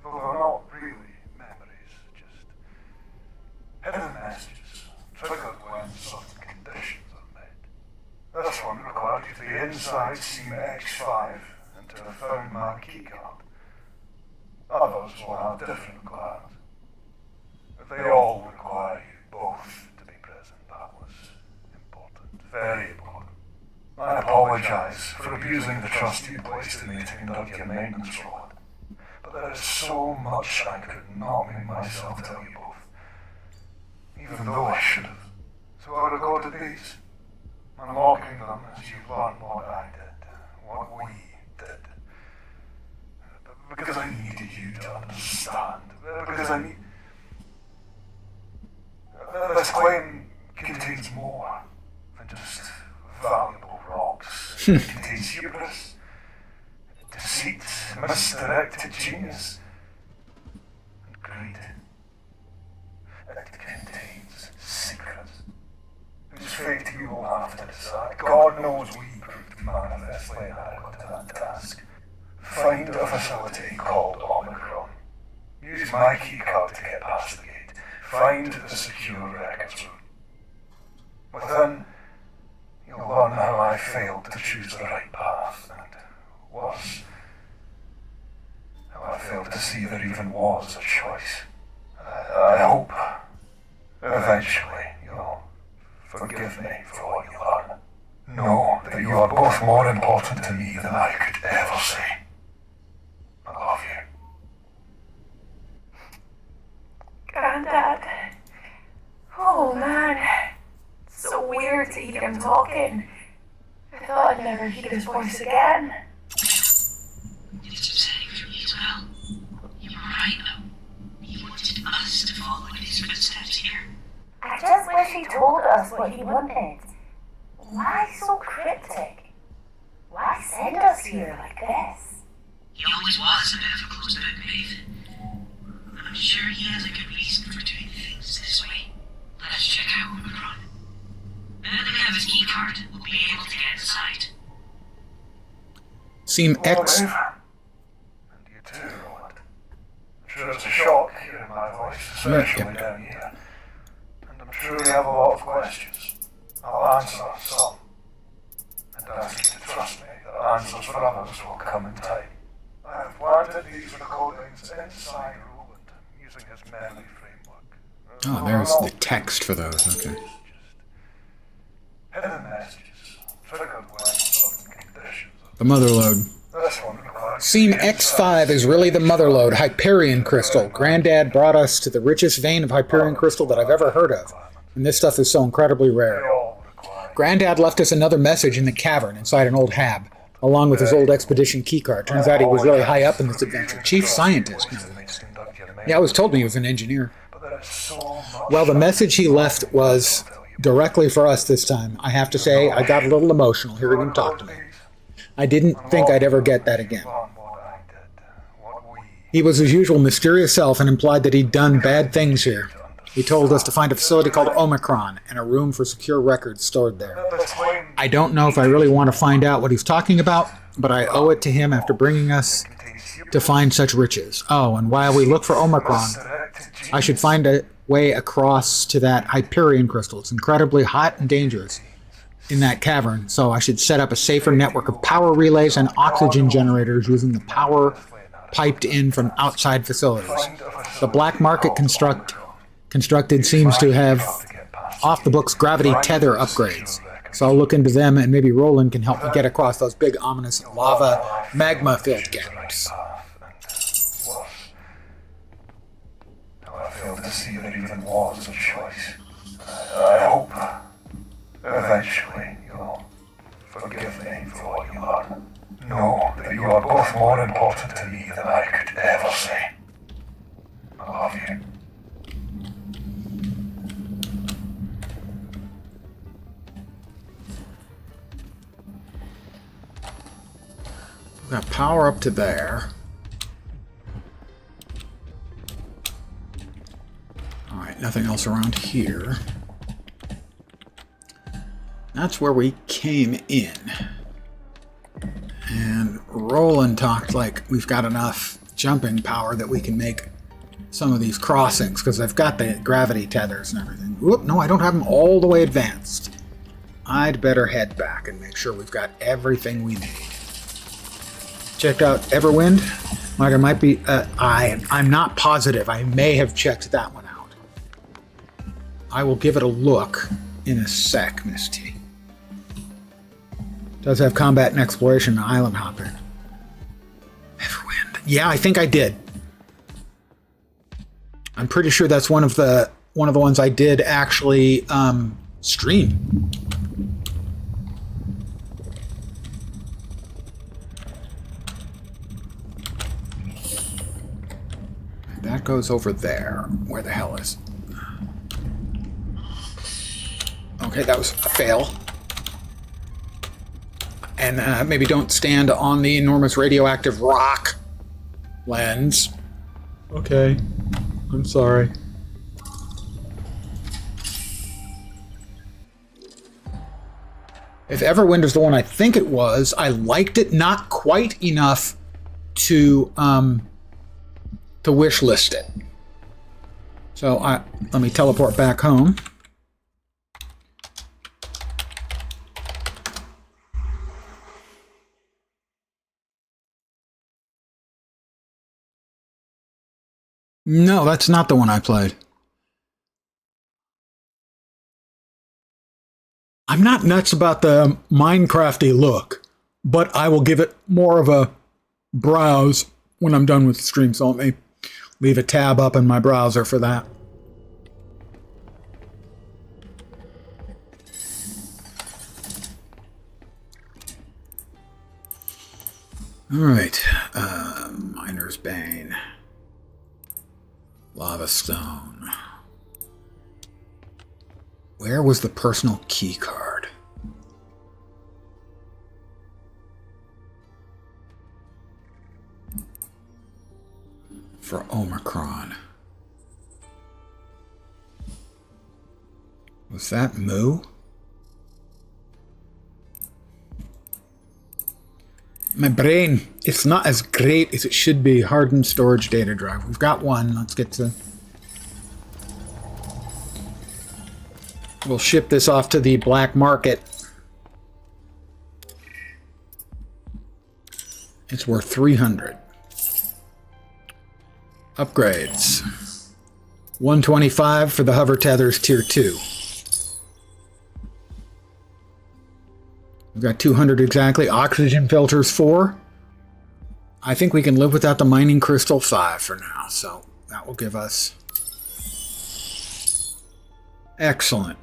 Speaker 5: Though they're not really memories, just hidden messages triggered when certain conditions are met. This one required you to be inside Seam X5 and to have found my keycard. Others will have different requirements. They all require you both to be present. That was important, very important. I apologize for abusing the trust you placed in me to conduct your maintenance role. But there is so much I could not make myself tell you both. Even though I should have. So I recorded these, unlocking them as you learned what I did, what we did. Because I needed you to understand. Because I need... This claim contains more than just valuable rocks. It contains hubris, deceit, misdirected genius, and greed. It contains secrets, whose fate you will have to decide. God knows we proved manifestly inadequate to that task. Find a facility called Omicron. Use my keycard to get past the gate. Find the secure records room. Within, you'll learn how I failed to choose the right path, and worse, how I failed to see there even was a choice. I hope, eventually, you'll forgive me for what you learn. Know that you are both more important to me than I could ever say. I love you.
Speaker 2: Granddad. Oh man. So weird to hear him talk talking. I thought I'd never hear his voice again.
Speaker 3: It's upsetting for me as well. You were right, though. He wanted us to follow in his footsteps here.
Speaker 2: I just wish he told us what he wanted. Why so cryptic? Why send us here like this?
Speaker 3: He always was a bit of a closed book, Maeve. I'm sure he has a good reason for doing things this way. Let us check out Omicron. Now that we have his key card, we'll be able to get inside.
Speaker 1: Seem X.
Speaker 5: And you too, Roland. I'm sure it's a shock hearing my voice, especially down here. And I'm sure you have a lot of questions. I'll answer some. And ask you to trust me that answers for others will come in time. I have planted these recordings inside Roland using his memory framework.
Speaker 1: Oh, there's the text for those. Okay.
Speaker 5: Hidden messages, triggered when certain conditions.
Speaker 1: The motherlode.
Speaker 5: This one requires
Speaker 1: Seam X5 is really the motherlode Hyperion crystal. Granddad brought us to the richest vein of Hyperion crystal that I've ever heard of. And this stuff is so incredibly rare. Granddad left us another message in the cavern inside an old hab, along with his old expedition keycard. Turns out he was really high up in this adventure. Chief scientist. Yeah, I was told he was an engineer. Well, the message he left was directly for us this time. I have to say, I got a little emotional hearing him talk to me. I didn't think I'd ever get that again. He was his usual mysterious self and implied that he'd done bad things here. He told us to find a facility called Omicron and a room for secure records stored there. I don't know if I really want to find out what he's talking about, but I owe it to him after bringing us to find such riches. Oh, and while we look for Omicron, I should find a way across to that Hyperion crystal. It's incredibly hot and dangerous in that cavern, so I should set up a safer network of power relays and oxygen generators using the power piped in from outside facilities. The black market constructed seems to have off-the-books gravity tether upgrades, so I'll look into them and maybe Roland can help me get across those big ominous lava magma-filled gaps.
Speaker 5: I fail to see there even was a choice. I hope eventually you'll forgive me for what you are. Know that you are both more important to me than I could ever say. I love you.
Speaker 1: Got power up to there. Alright, nothing else around here. That's where we came in. And Roland talked like we've got enough jumping power that we can make some of these crossings, because I've got the gravity tethers and everything. Whoop, no, I don't have them all the way advanced. I'd better head back and make sure we've got everything we need. Checked out Everwind. Like, it might be, I'm not positive. I may have checked that one out. I will give it a look in a sec, Miss T. Does have combat and exploration and island hopping. Everwind. Yeah, I think I did. I'm pretty sure that's one of the ones I did actually stream. That goes over there. Where the hell is? Okay, that was a fail. And maybe don't stand on the enormous radioactive rock lens. Okay, I'm sorry. If Everwind is the one I think it was, I liked it not quite enough to wish list it. So let me teleport back home. No, that's not the one I played. I'm not nuts about the Minecrafty look, but I will give it more of a browse when I'm done with the stream, so let me leave a tab up in my browser for that. All right. Miner's Bane. Lava Stone. Where was the personal key card? For Omicron. Was that Moo? My brain, it's not as great as it should be. Hardened storage data drive. We've got one. Let's get to... We'll ship this off to the black market. It's worth 300. Upgrades. 125 for the hover tethers tier 2. We've got 200 exactly. Oxygen filters 4. I think we can live without the mining crystal 5 for now. So that will give us... Excellent.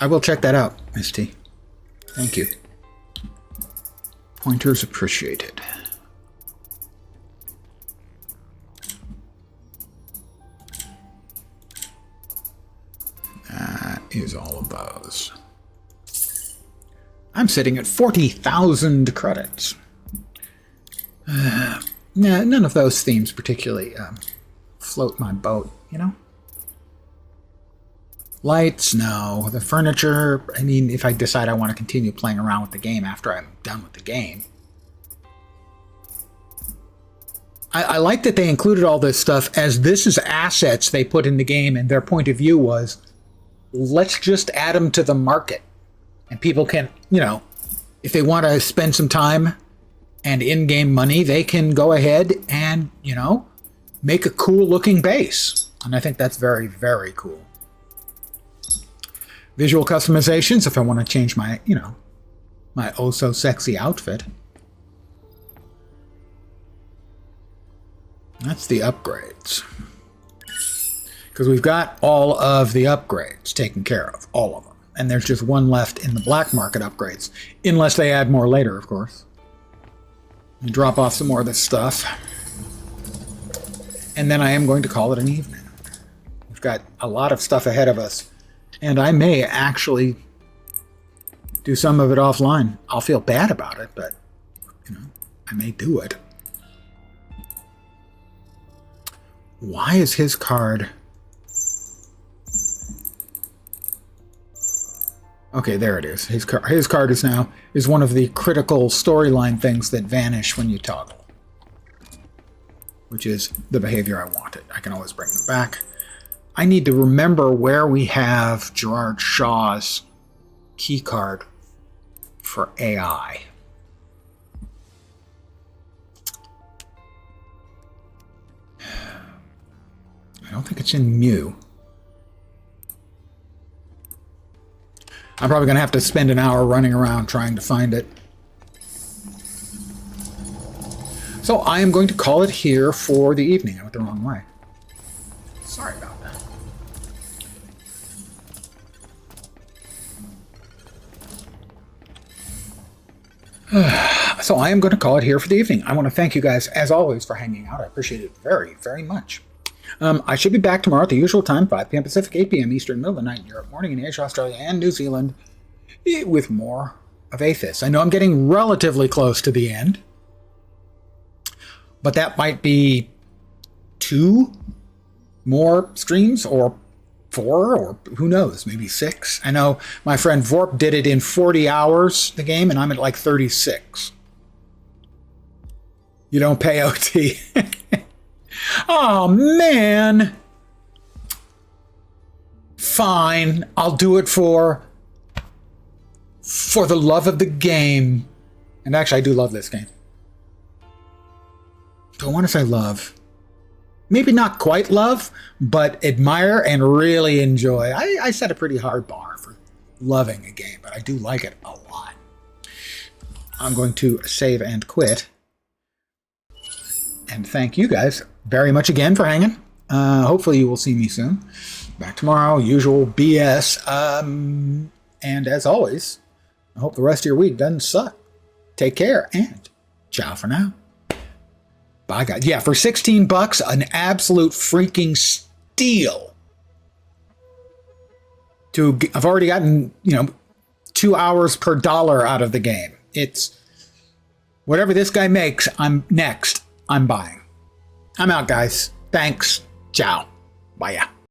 Speaker 1: I will check that out, Misty. Thank you. Pointers appreciated. That is all of those. I'm sitting at 40,000 credits. Nah, none of those themes particularly float my boat, you know? Lights, no. The furniture, I mean, if I decide I want to continue playing around with the game after I'm done with the game. I like that they included all this stuff, as this is assets they put in the game, and their point of view was, let's just add them to the market. And people can, you know, if they want to spend some time and in-game money, they can go ahead and, you know, make a cool-looking base. And I think that's very, very cool. Visual customizations, if I want to change my, you know, my oh-so-sexy outfit. That's the upgrades. Because we've got all of the upgrades taken care of, all of them. And there's just one left in the black market upgrades. Unless they add more later, of course. And drop off some more of this stuff. And then I am going to call it an evening. We've got a lot of stuff ahead of us. And I may actually do some of it offline. I'll feel bad about it, but, you know, I may do it. Why is his card... Okay, there it is. His card is now one of the critical storyline things that vanish when you toggle, which is the behavior I wanted. I can always bring them back. I need to remember where we have Gerard Shaw's key card for AI. I don't think it's in Mew. I'm probably going to have to spend an hour running around trying to find it. So I am going to call it here for the evening. I went the wrong way. Sorry about that. So I am going to call it here for the evening. I want to thank you guys, as always, for hanging out. I appreciate it very, very much. I should be back tomorrow at the usual time, 5 p.m. Pacific, 8 p.m. Eastern, middle of the night in Europe, morning in Asia, Australia, and New Zealand, with more of Aethus. I know I'm getting relatively close to the end, but that might be 2 more streams, or 4, or who knows, maybe 6. I know my friend Vorp did it in 40 hours, the game, and I'm at like 36. You don't pay OT. Oh, man. Fine. I'll do it for the love of the game. And actually, I do love this game. Do I want to say love? Maybe not quite love, but admire and really enjoy. I set a pretty hard bar for loving a game, but I do like it a lot. I'm going to save and quit. And thank you guys very much again for hanging. Hopefully you will see me soon. Back tomorrow, usual BS. And as always, I hope the rest of your week doesn't suck. Take care, and ciao for now. Bye, guys. Yeah, for $16, an absolute freaking steal. I've already gotten, 2 hours per dollar out of the game. It's whatever this guy makes, I'm buying. I'm out, guys. Thanks. Ciao. Bye.